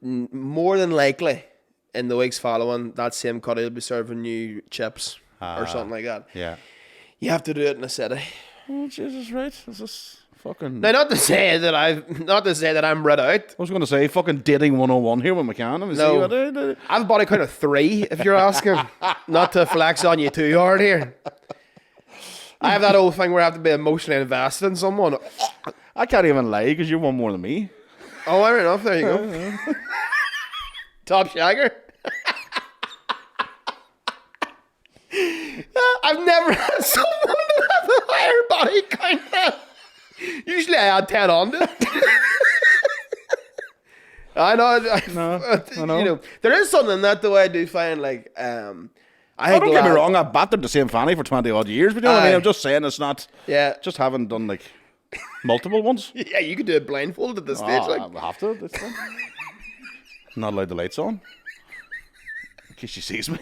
more than likely in the weeks following, that same cutty will be serving you chips or something like that. Yeah. You have to do it in a city. Oh, Jesus, right? This is fucking... Now, not to say that I'm read out. I was going to say fucking dating 101 here when we can. No. I have a body count of 3, if you're asking. Not to flex on you too hard here. I have that old thing where I have to be emotionally invested in someone. I can't even lie because you're one more than me. Oh, fair enough. There you go. Top shagger. I've never had someone that has a higher body count. Usually I add 10 on to it. I know. You know, there is something in that though. I do find like don't get me wrong, I've battered the same fanny for 20 odd years, but you know what I mean? I'm just saying it's not. Yeah. Just haven't done like multiple ones. Yeah, you could do it blindfolded at this stage. Like. I have to. This time. Not allowed the lights on in case she sees me.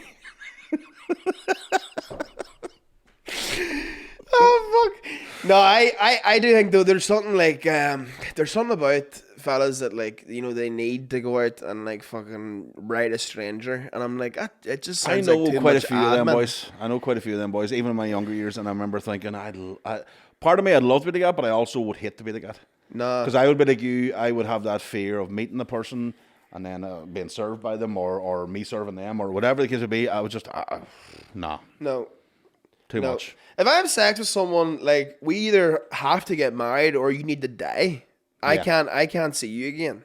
Oh fuck! No, I do think though there's something like there's something about fellas that like you know they need to go out and like fucking ride a stranger, and I'm like it just sounds like too quite much a few admin. of them boys. I know quite a few of them boys, even in my younger years, and I remember thinking part of me I'd love to be the guy, but I also would hate to be the guy. No, because I would be like you. I would have that fear of meeting the person and then being served by them, or me serving them, or whatever the case would be. I was just nah. No. Too much. If I have sex with someone, like we either have to get married or you need to die. I can't see you again.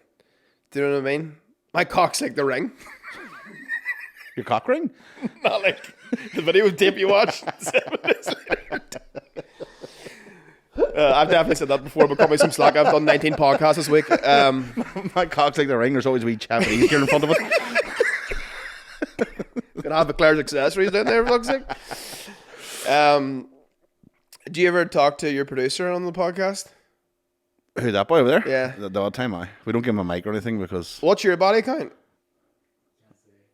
Do you know what I mean? My cock's like the ring. Your cock ring? Not like the video tape you watched 7 days later. I've definitely said that before, but cut me some slack. I've done 19 podcasts this week. My cock's like the ring. There's always a wee Japanese girl in front of it. Gonna have Claire's accessories down there, for fuck's sake. Do you ever talk to your producer on the podcast? Who, that boy over there? Yeah. The odd time, we don't give him a mic or anything because... What's your body count?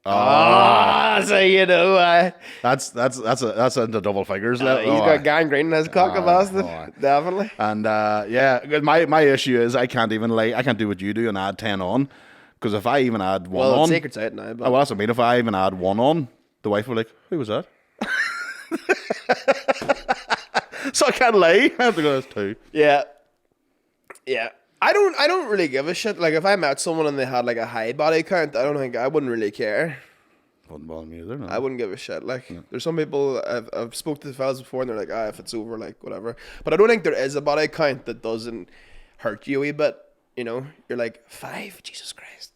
So you know, that's into double figures. He's got gangrene in his cock, bastard. Definitely. And my issue is I can't even I can't do what you do and add 10 on, because if I even add one on, the secret's out now. But... Well, that's what I mean. If I even add one on, the wife will be like, "Who was that?" So I can't lie. I have to go, that's 2. Yeah. I don't really give a shit. Like if I met someone and they had like a high body count, I wouldn't really care. Wouldn't bother me either. No. I wouldn't give a shit. Like there's some people I've spoke to the fellas before and they're like, if it's over, like whatever. But I don't think there is a body count that doesn't hurt you a wee bit. You know, you're like 5. Jesus Christ.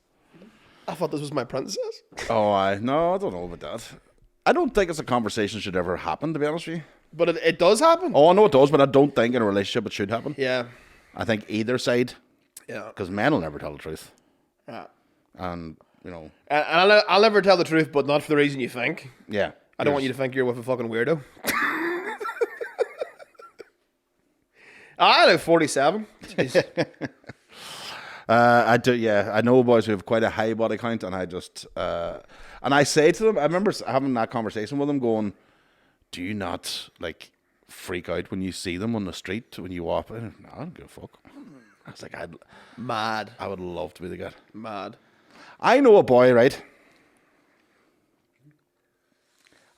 I thought this was my princess. No, I don't know about that. I don't think it's a conversation should ever happen, to be honest with you. But it does happen. Oh, I know it does, but I don't think in a relationship it should happen. Yeah. I think either side. Yeah. Because men will never tell the truth. Yeah. And, you know. And I'll never tell the truth, but not for the reason you think. Yeah. I don't want you to think you're with a fucking weirdo. I like 47. I do, yeah. I know boys who have quite a high body count, and I just and I say to them, I remember having that conversation with them, going, "Do you not like freak out when you see them on the street when you walk?" No, I don't give a fuck. I was like, Mad. I would love to be the guy. Mad. I know a boy, right?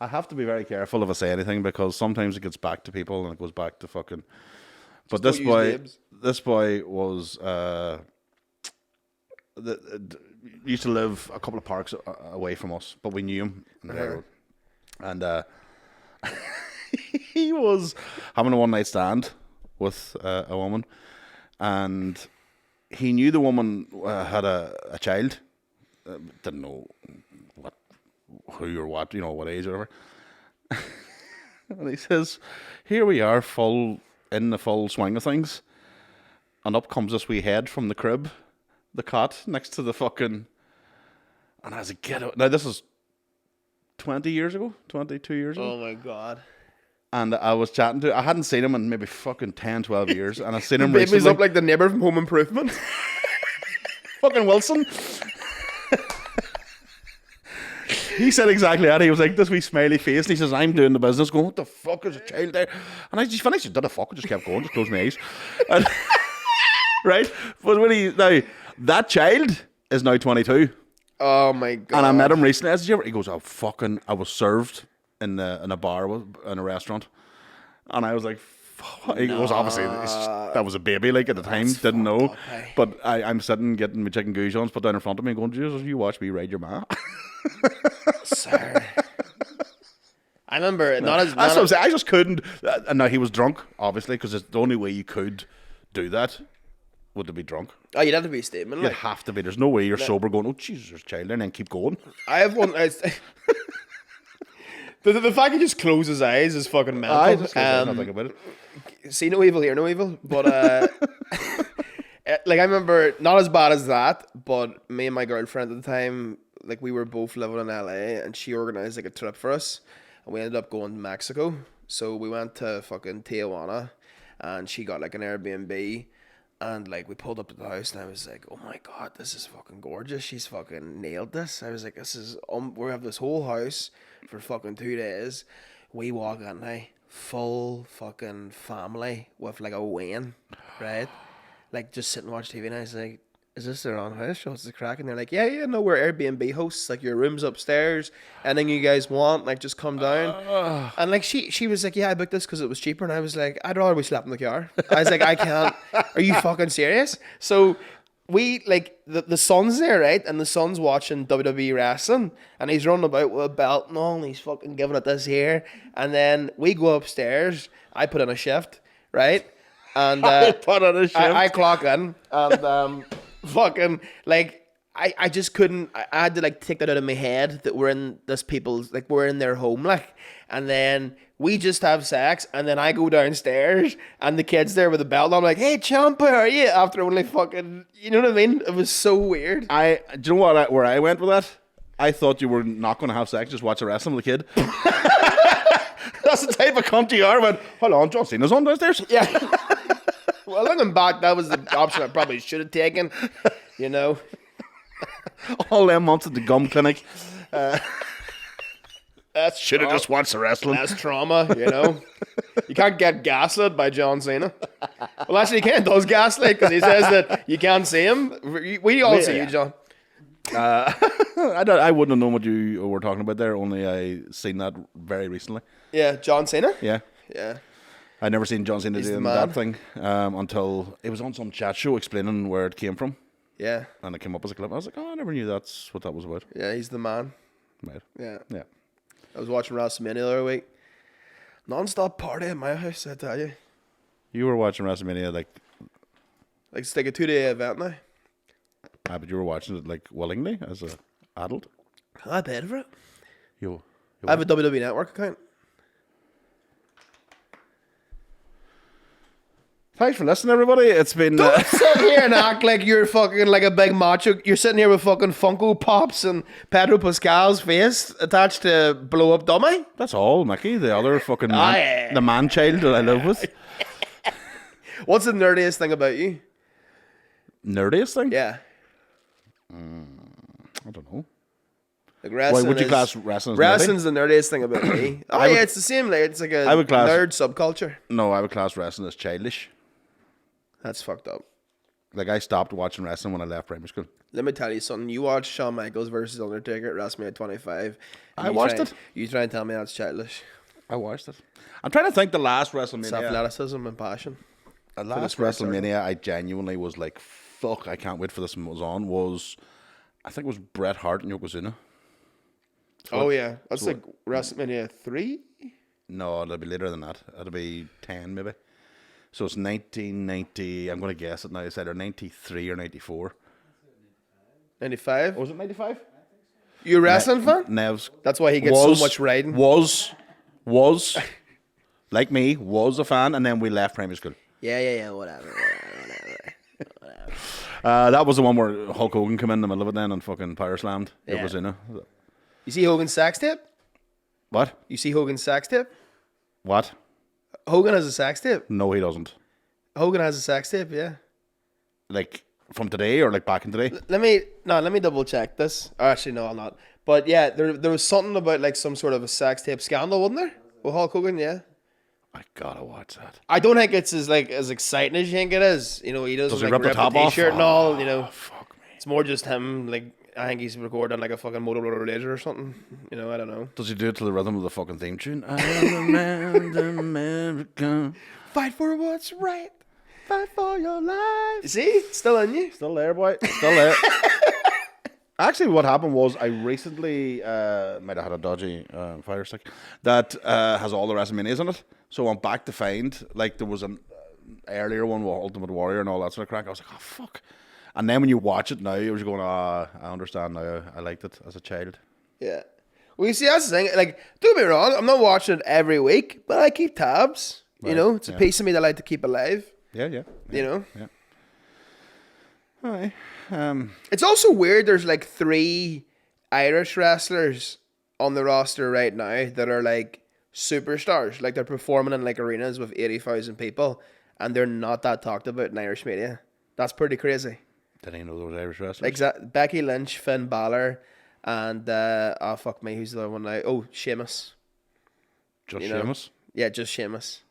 I have to be very careful if I say anything because sometimes it gets back to people and it goes back to fucking. But this boy was used to live a couple of parks away from us, but we knew him on the road, and he was having a one night stand with a woman, and he knew the woman had a child, didn't know who or what, you know, what age or whatever. And he says, "Here we are, in the full swing of things, and up comes this wee head from the crib, the cot next to the fucking." And I was like, "Get out!" Now this is 22 years ago. Oh my god! And I was chatting to. I hadn't seen him in maybe fucking 10, 12 years, and I seen him Baby's recently. up like the neighbor from Home Improvement. Fucking Wilson. He said exactly that. He was like, this wee smiley face. And he says, I'm doing the business. Going, what the fuck is a child there? And I just finished. Did the fuck? I just kept going. Just closed my eyes. And, right? But now, that child is now 22. Oh my god! And I met him recently. I said, he goes, I was served in a bar, in a restaurant. And I was like, it was obviously, that was a baby, like, at the time, didn't know. But I'm sitting getting my chicken goujons put down in front of me and going, Jesus, you watch me ride your ma. Sir. I remember, That's what I'm saying. I just couldn't. And now he was drunk, obviously, because it's the only way you could do that would to be drunk. Oh, you'd have to be a statement. You'd have to be. There's no way you're sober going, oh, Jesus, there's a child there, and then keep going. I have one. The fact he just closed his eyes is fucking mental. I just not think about it. See no evil, hear no evil. But like I remember, not as bad as that, but me and my girlfriend at the time, like we were both living in LA, and she organized like a trip for us, and we ended up going to Mexico. So we went to fucking Tijuana, and she got like an Airbnb. And like we pulled up to the house, and I was like, "Oh my god, this is fucking gorgeous! She's fucking nailed this." I was like, "This is we have this whole house for fucking 2 days." We walk in now, full fucking family with like a wean, right? Like just sit and watch TV, and I was like, "Is this their own house? What's the crack?" And they're like, "Yeah, no, we're Airbnb hosts. Like your room's upstairs. Anything you guys want, like just come down." And like she was like, "Yeah, I booked this because it was cheaper." And I was like, "I'd rather we slept in the car." I was like, "I can't. Are you fucking serious?" So we like the son's there, right? And the son's watching WWE wrestling, and he's running about with a belt and all, and he's fucking giving it this here. And then we go upstairs. I put in a shift, right? And I put on a shift. I clock in, and fucking like I just couldn't. I had to like take that out of my head that we're in this people's, like we're in their home, like, and then we just have sex, and then I go downstairs and the kid's there with a belt. I'm like, "Hey, champ, how are you?" After only fucking, you know what I mean? It was so weird. Do you know what? Where I went with that? I thought you were not going to have sex, just watch a wrestling with the kid. That's the type of cunt you are. I went, hold on, John Cena's on downstairs. Yeah. Well, looking back, that was the option I probably should have taken. You know. All them months at the gum clinic. Should have just watched the wrestling. That's trauma, you know. You can't get gaslit by John Cena. Well, actually, you can. Does gaslight because he says that you can't see him. We all see you, John. I wouldn't have known what you were talking about there. Only I seen that very recently. Yeah, John Cena. Yeah. Yeah. I'd never seen John Cena doing that thing until it was on some chat show explaining where it came from. Yeah. And it came up as a clip. I was like, oh, I never knew that's what that was about. Yeah, he's the man. Right. Yeah. Yeah. I was watching WrestleMania the other week. Non-stop party at my house, I tell you. You were watching WrestleMania like it's like a 2-day event now. but you were watching it like willingly as an adult. I paid for it. You I have a WWE Network account. Thanks for listening, everybody. It's been. Don't sit here and act like you're fucking like a big macho. You're sitting here with fucking Funko Pops and Pedro Pascal's face attached to Blow Up Dummy. That's all, Mickey. The other fucking man, the man child that I live with. What's the nerdiest thing about you? Nerdiest thing? Yeah. I don't know. Like wrestling. Why would you class wrestling? Wrestling's the nerdiest thing about me. Oh yeah, it's the same. Like it's like a nerd subculture. No, I would class wrestling as childish. That's fucked up. Like I stopped watching wrestling when I left primary school. Let me tell you something. You watched Shawn Michaels versus Undertaker at WrestleMania 25. I watched it. You try and tell me that's childish. I watched it. I'm trying to think the last WrestleMania. It's athleticism and passion. The last WrestleMania I genuinely was like, fuck, I can't wait for this one was on, I think it was Bret Hart and Yokozuna. Yeah. That's like WrestleMania 3? No, it'll be later than that. It'll be 10 maybe. So it's 1990, I'm going to guess it now, it's either 93 or 94. 95? Was it 95? You a wrestling fan? Nev's. That's why he gets so much riding. Was, like me, was a fan, and then we left primary school. Yeah, whatever. That was the one where Hulk Hogan came in the middle of it then and fucking power slammed. Yeah. It was in it. You see Hogan's sax tape? What? You see Hogan's sax tape? What? Hogan has a sax tape. No, he doesn't. Hogan has a sax tape, yeah. Like, from today or like back in today? Let me double check this. Or actually, no, I'm not. But yeah, there was something about like some sort of a sex tape scandal, wasn't there? With Hulk Hogan, yeah. I gotta watch that. I don't think it's as exciting as you think it is. You know, he doesn't Does he like rip the top a off? t-shirt and all. You know, Fuck me. it's more just him. Like I think he's recording like a fucking Motorola Razor or something. You know, I don't know. Does he do it to the rhythm of the fucking theme tune? I am a man, American. Fight for what's right. Fight for your life. See, still in you. Still there, boy. Still there. Actually, what happened was I recently might have had a dodgy Fire Stick that has all the WrestleManias on it. So I went back to find, like, there was an earlier one with Ultimate Warrior and all that sort of crack. I was like, oh, fuck. And then when you watch it now, you're just going, I understand now. I liked it as a child. Yeah. Well, you see, that's the thing. Like, don't get me wrong. I'm not watching it every week, but I keep tabs. Right. You know, it's a piece of me that I like to keep alive. Yeah. You know? Yeah. All right. It's also weird. There's like 3 Irish wrestlers on the roster right now that are like superstars. Like they're performing in like arenas with 80,000 people, and they're not that talked about in Irish media. That's pretty crazy. Didn't even know there was Irish wrestlers. Exactly. Becky Lynch, Finn Balor, and oh fuck me, who's the other one now? Oh, Sheamus. Just You know? Sheamus? Yeah, just Sheamus.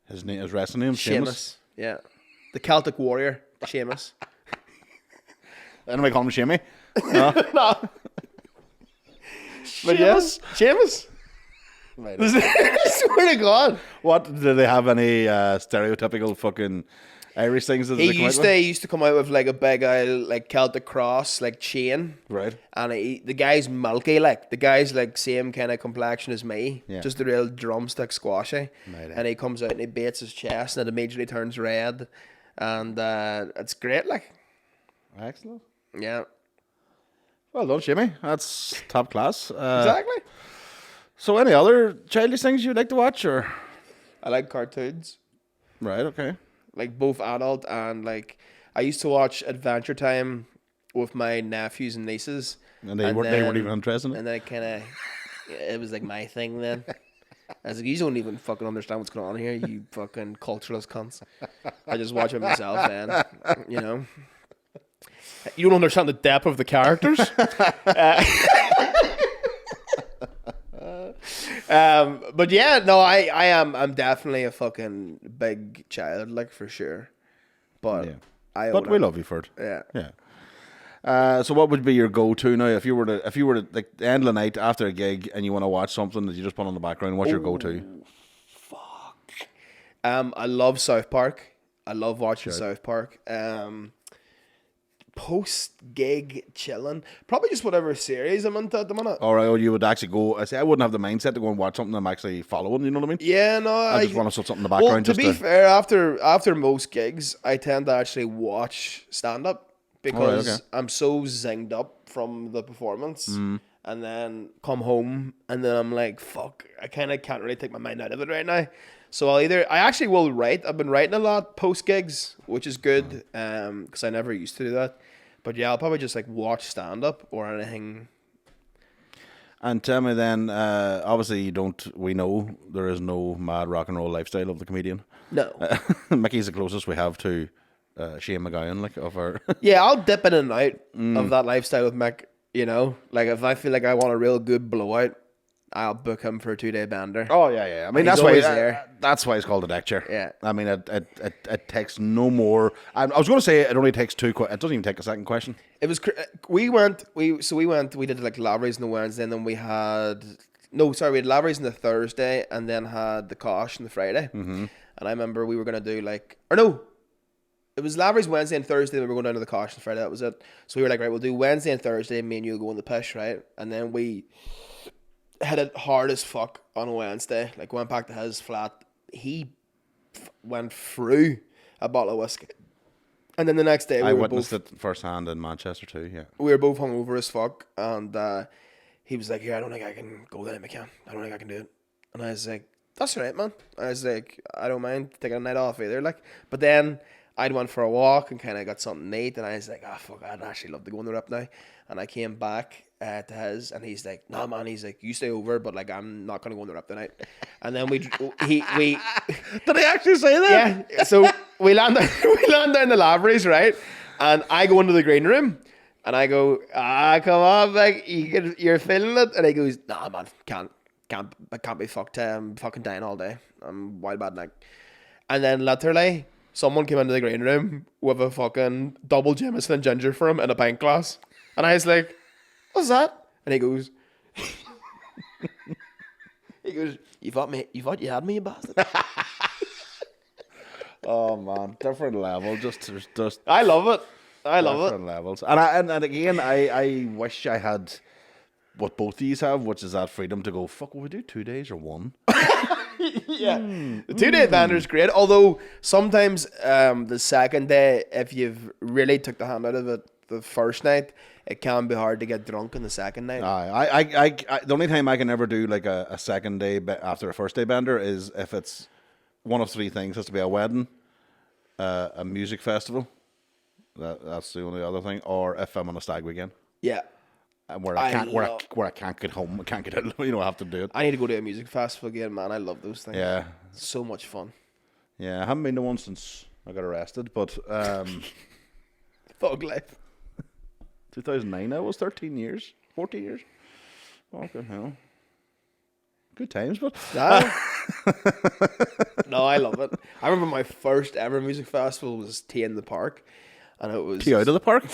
His wrestling name? Sheamus? Yeah. The Celtic Warrior, Sheamus. Anybody call him Shamey? No. No. But yes, Sheamus. Right. I swear to God. What, do they have any stereotypical fucking Irish things that they come out with? He used to come out with like a big like Celtic cross like chain. Right. And the guy's milky, like the guy's like same kind of complexion as me, Yeah. just a real drumstick squashy. Right. And he comes out and he baits his chest and it immediately turns red, and it's great, like. Excellent. Yeah. Well done, Shamey. That's top class. Exactly. So any other childish things you'd like to watch, or? I like cartoons, Right, okay. like both adult and like I used to watch Adventure Time with my nephews and nieces. And they weren't even interested in it? And then it was like my thing then. I was like, you don't even fucking understand what's going on here, you fucking culturalist cunts. I just watch it myself then, you know. You don't understand the depth of the characters. But yeah, no, I'm definitely a fucking big child, like, for sure. But Yeah. But we love you for it. Yeah. Yeah. So what would be your go-to now if you were to like the end of the night after a gig and you want to watch something that you just put on the background? What's your go-to? I love South Park. I love watching South Park. Post gig chilling, probably just whatever series I'm into at the minute. Or you would actually go. I say I wouldn't have the mindset to go and watch something I'm actually following. You know what I mean? Yeah, no. I just want to put something in the Well, background. to be fair, after most gigs, I tend to actually watch stand up because okay. I'm so zinged up from the performance, and then come home and then I'm like, fuck, I kind of can't really take my mind out of it right now. So I actually will write. I've been writing a lot post gigs, which is good, because I never used to do that. But yeah, I'll probably just like watch stand up or anything. And tell me then, obviously we know there is no mad rock and roll lifestyle of the comedian. No. Mickey's the closest we have to Shane McGowan, like, of our... Yeah, I'll dip in and out of that lifestyle with Mick, you know? Like, if I feel like I want a real good blowout, I'll book him for a 2-day bender. Oh, yeah. I mean, He's always there. That's why it's called a deck chair. Yeah. I mean, it takes no more... I was going to say it only takes 2... It doesn't even take a second question. It was... We did like Lavery's on the Wednesday, and then we had... No, sorry, we had Lavery's on the Thursday, and then had the Kosh on the Friday. Mm-hmm. And I remember we were going to do like... Or no, it was Lavery's Wednesday and Thursday, and we were going down to the Kosh on Friday. That was it. So we were like, right, we'll do Wednesday and Thursday, me and you will go on the pish, right? And then we hit it hard as fuck on a Wednesday. Like, went back to his flat. He went through a bottle of whiskey. And then the next day, I witnessed it firsthand in Manchester too, yeah. We were both hungover as fuck. And he was like, here, I don't think I can go there, McCann. I don't think I can do it. And I was like, that's all right, man. I was like, I don't mind taking a night off either. Like, but then I'd went for a walk and kind of got something to eat. And I was like, fuck, I'd actually love to go on the rip now. And I came back to his, and he's like, nah, man. He's like, you stay over, but like, I'm not gonna go on the rip tonight. And then we did he actually say that? Yeah. So we land down the Lavery's, right? And I go into the green room, and I go, come on, like you're feeling it. And he goes, nah, man, I can't be fucked. I'm fucking dying all day. I'm wild bad neck. And then literally, someone came into the green room with a fucking double Jameson and ginger for him in a pint glass, and I was like, what's that? And he goes, you thought you had me, you bastard. Oh man, different level. Just I love it. I love different levels. And again, I wish I had what both these have, which is that freedom to go, fuck, will we do 2 days or one? it. Yeah, the 2-day bender is great. Although sometimes the second day, if you've really took the hand out of it the first night, it can be hard to get drunk on the second night. I the only time I can ever do like a second day after a first day bender is if it's one of three things. It has to be a wedding, a music festival. That's the only other thing. Or if I'm on a stag weekend. Yeah. Where I can't get home, I can't get out. I have to do it. I need to go to a music festival again, man. I love those things. Yeah. It's so much fun. Yeah, I haven't been to one since I got arrested, but Fog life. 2009, that was 13 years, 14 years. Okay, hell. Good times, but no, I love it. I remember my first ever music festival was Tea in the Park, and it was tea out of the park.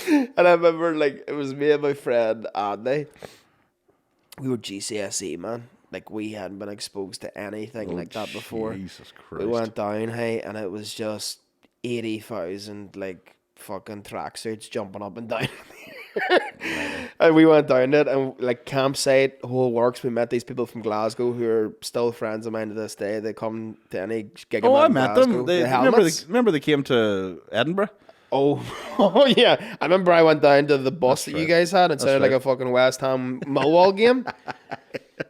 And I remember, like, it was me and my friend Andy. We were GCSE, man. Like, we hadn't been exposed to anything like that before. Jesus Christ. We went down, hey, and it was just 80,000, like, fucking tracksuits jumping up and down. And we went down it, and, like, campsite, whole works. We met these people from Glasgow who are still friends of mine to this day. They come to any gig. Oh, I met them. Remember they came to Edinburgh? Oh, yeah. I remember I went down to the bus that you guys had. It sounded like a fucking West Ham Millwall game. And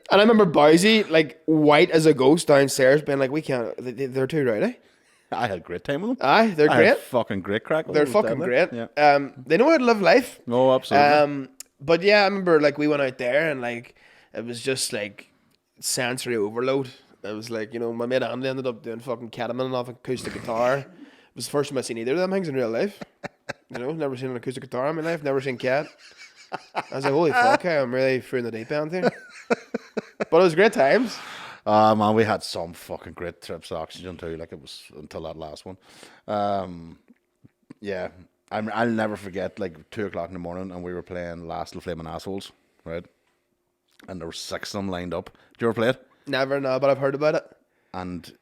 I remember Bowsy, like, white as a ghost downstairs, being like, we can't, they're too rowdy. I had a great time with them. Aye, they're great. Had fucking great crack. They're fucking great. Yeah. They know how to live life. Oh, absolutely. But yeah, I remember, like, we went out there and, like, it was just, like, sensory overload. It was like, my mate Andy ended up doing fucking ketamine off acoustic guitar. It was the first time I seen either of them things in real life. Never seen an acoustic guitar in my life. Never seen Cat. I was like, holy fuck, I'm really through in the deep end here. But it was great times. Man, we had some fucking great trips to Oxygen too. Like, it was until that last one. Yeah, I'll never forget, like, 2 o'clock in the morning, and we were playing Last of the Flaming Assholes, right? And there were 6 of them lined up. Did you ever play it? Never, no, but I've heard about it. And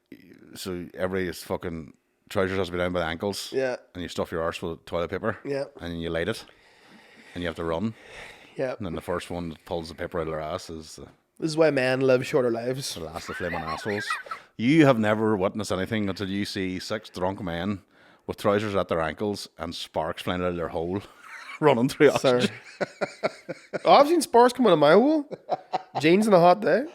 so everybody's fucking trousers has to be down by the ankles. Yeah. And you stuff your arse with toilet paper. Yeah. And you light it. And you have to run. Yeah. And then the first one that pulls the paper out of their ass is this is why men live shorter lives. the Last of the Flaming Assholes. You have never witnessed anything until you see 6 drunk men with trousers at their ankles and sparks flying out of their hole running through Oxygen. Oh, I've seen sparks come out of my hole. Jeans on a hot day.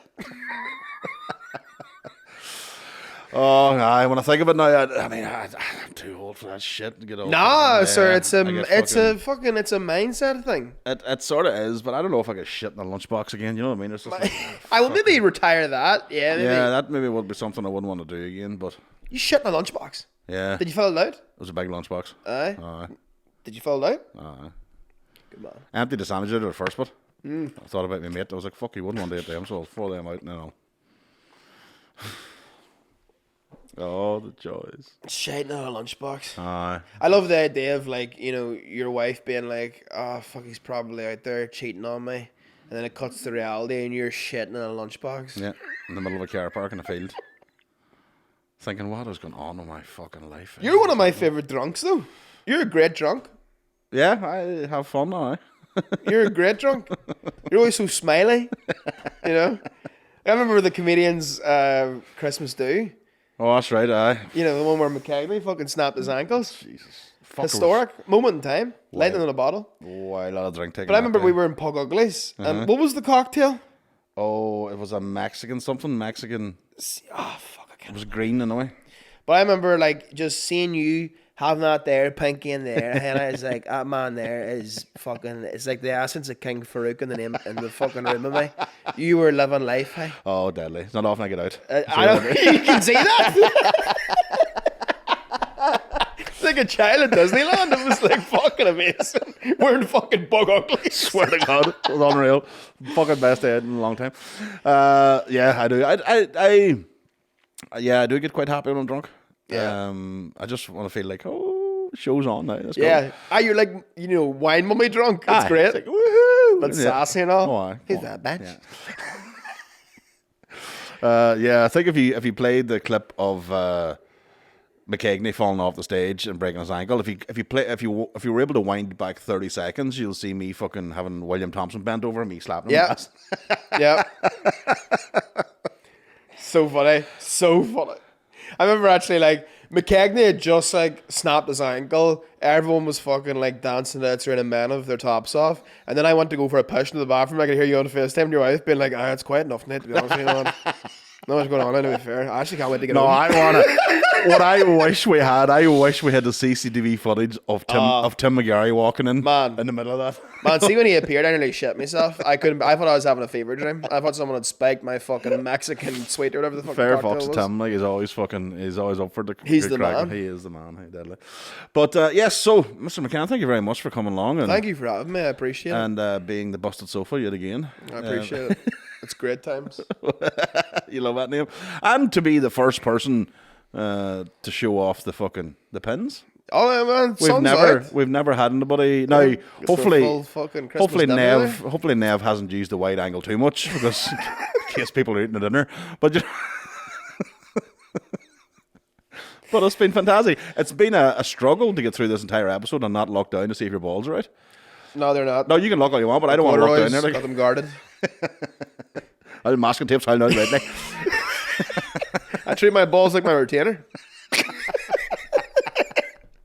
Oh, aye, when I think of it now, I'm too old for that shit to get old. Nah, sir, it's a mindset thing. It sort of is, but I don't know if I get shit in a lunchbox again. You know what I mean? It's just like, I will maybe retire that. Yeah, maybe. Yeah, that maybe would be something I wouldn't want to do again. But you shit in a lunchbox. Yeah. Did you fill it out? It was a big lunchbox. Aye. Did you fill it out? Aye. Good man. I emptied the sandwich out of the first bit. I thought about my mate. I was like, fuck, you wouldn't want to eat them, so I'll throw them out now. Oh, the joys. Shit in a lunchbox. Aye. I love the idea of, like, your wife being like, oh, fuck, he's probably out there cheating on me. And then it cuts to reality and you're shitting in a lunchbox. Yeah, in the middle of a car park in a field. Thinking, what is going on in my fucking life? You're one of my favourite drunks, though. You're a great drunk. Yeah, I have fun now. You're a great drunk. You're always so smiley. I remember the comedian's Christmas Do. Oh, that's right, aye. The one where McKegley fucking snapped his ankles. Jesus. Historic moment in time. Lightning in a bottle. Why, a lot of drink taking. But I remember we were in Pug Uglies. And what was the cocktail? Oh, it was a Mexican something. Mexican. Oh, fuck, I can't. It was green in a way. But I remember, like, just seeing you having that there, pinky in there, and I was like, that man there is fucking, it's like the essence of King Farouk in the fucking room of me. You were living life, hey? Oh, deadly. It's not often I get out. I don't, you can see that? like a child at Disneyland. It was like fucking amazing. Wearing fucking bug uglies. Swear to God, it was unreal. Fucking best day in a long time. Yeah, I do. I do get quite happy when I'm drunk. Yeah. I just want to feel like, oh, show's on now. Let's Yeah. go. You're like, wine mummy drunk. It's great. It's like, woohoo! But sassy and all. Oh, aye. Who's Oh, that bitch? Yeah, I think if you played the clip of McKegney falling off the stage and breaking his ankle, if you were able to wind back 30 seconds, you'll see me fucking having William Thompson bent over me slapping him. Yeah. Yeah. So funny. So funny. I remember actually, like, McKegney had just, like, snapped his ankle. Everyone was fucking, like, dancing to It's Raining Men with their tops off. And then I went to go for a push into the bathroom. I could hear you on FaceTime to your wife being like, it's quiet enough tonight, to be honest with you, man. Not much going on, to be fair. I actually can't wait to get No, home. I want to. What I wish we had the CCTV footage of Tim McGarry walking in Man. in the middle of that. Man, see when he appeared, I nearly shit myself. I thought I was having a fever dream. I thought someone had spiked my fucking Mexican sweet or whatever the fuck. Fair cocktail fucks to was. Tim, like he's always up for the. He's good the crack. man. He is the man. Hey, deadly. But yes, so Mr. McCann, thank you very much for coming along and Thank you for having me. I appreciate it. and being the busted sofa yet again. I appreciate it. It's great times. You love that name, and to be the first person to show off the pins. Oh yeah, man, We've never had anybody now. Hopefully, hopefully Nev hasn't used the wide angle too much because in case people are eating at dinner. But but it's been fantastic. It's been a struggle to get through this entire episode and not lock down to see if your balls are right. No, they're not. No, you can lock all you want, but I don't want to lock down there. Got them guarded. I'll masking tape so I'll know right now. I treat my balls like my retainer.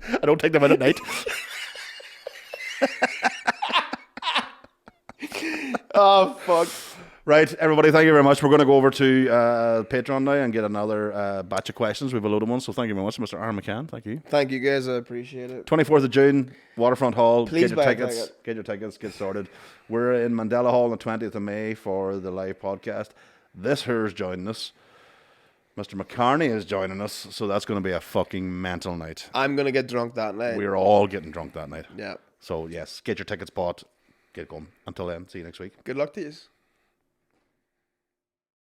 I don't take them in at night. Oh fuck. Right, everybody, thank you very much. We're going to go over to Patreon now and get another batch of questions. We have a load of ones, so thank you very much, Mr. Aaron McCann. Thank you. Thank you guys, I appreciate it. 24th of June, Waterfront Hall. Please get buy your a tickets. ticket. Get your tickets. Get started. We're in Mandela Hall on the 20th of May for the live podcast. This here's joining us. Mr. McCartney is joining us, so that's going to be a fucking mental night. I'm gonna get drunk that night. We're all getting drunk that night. Yeah. So, yes, get your tickets bought. Get going. Until then, see you next week. Good luck to you.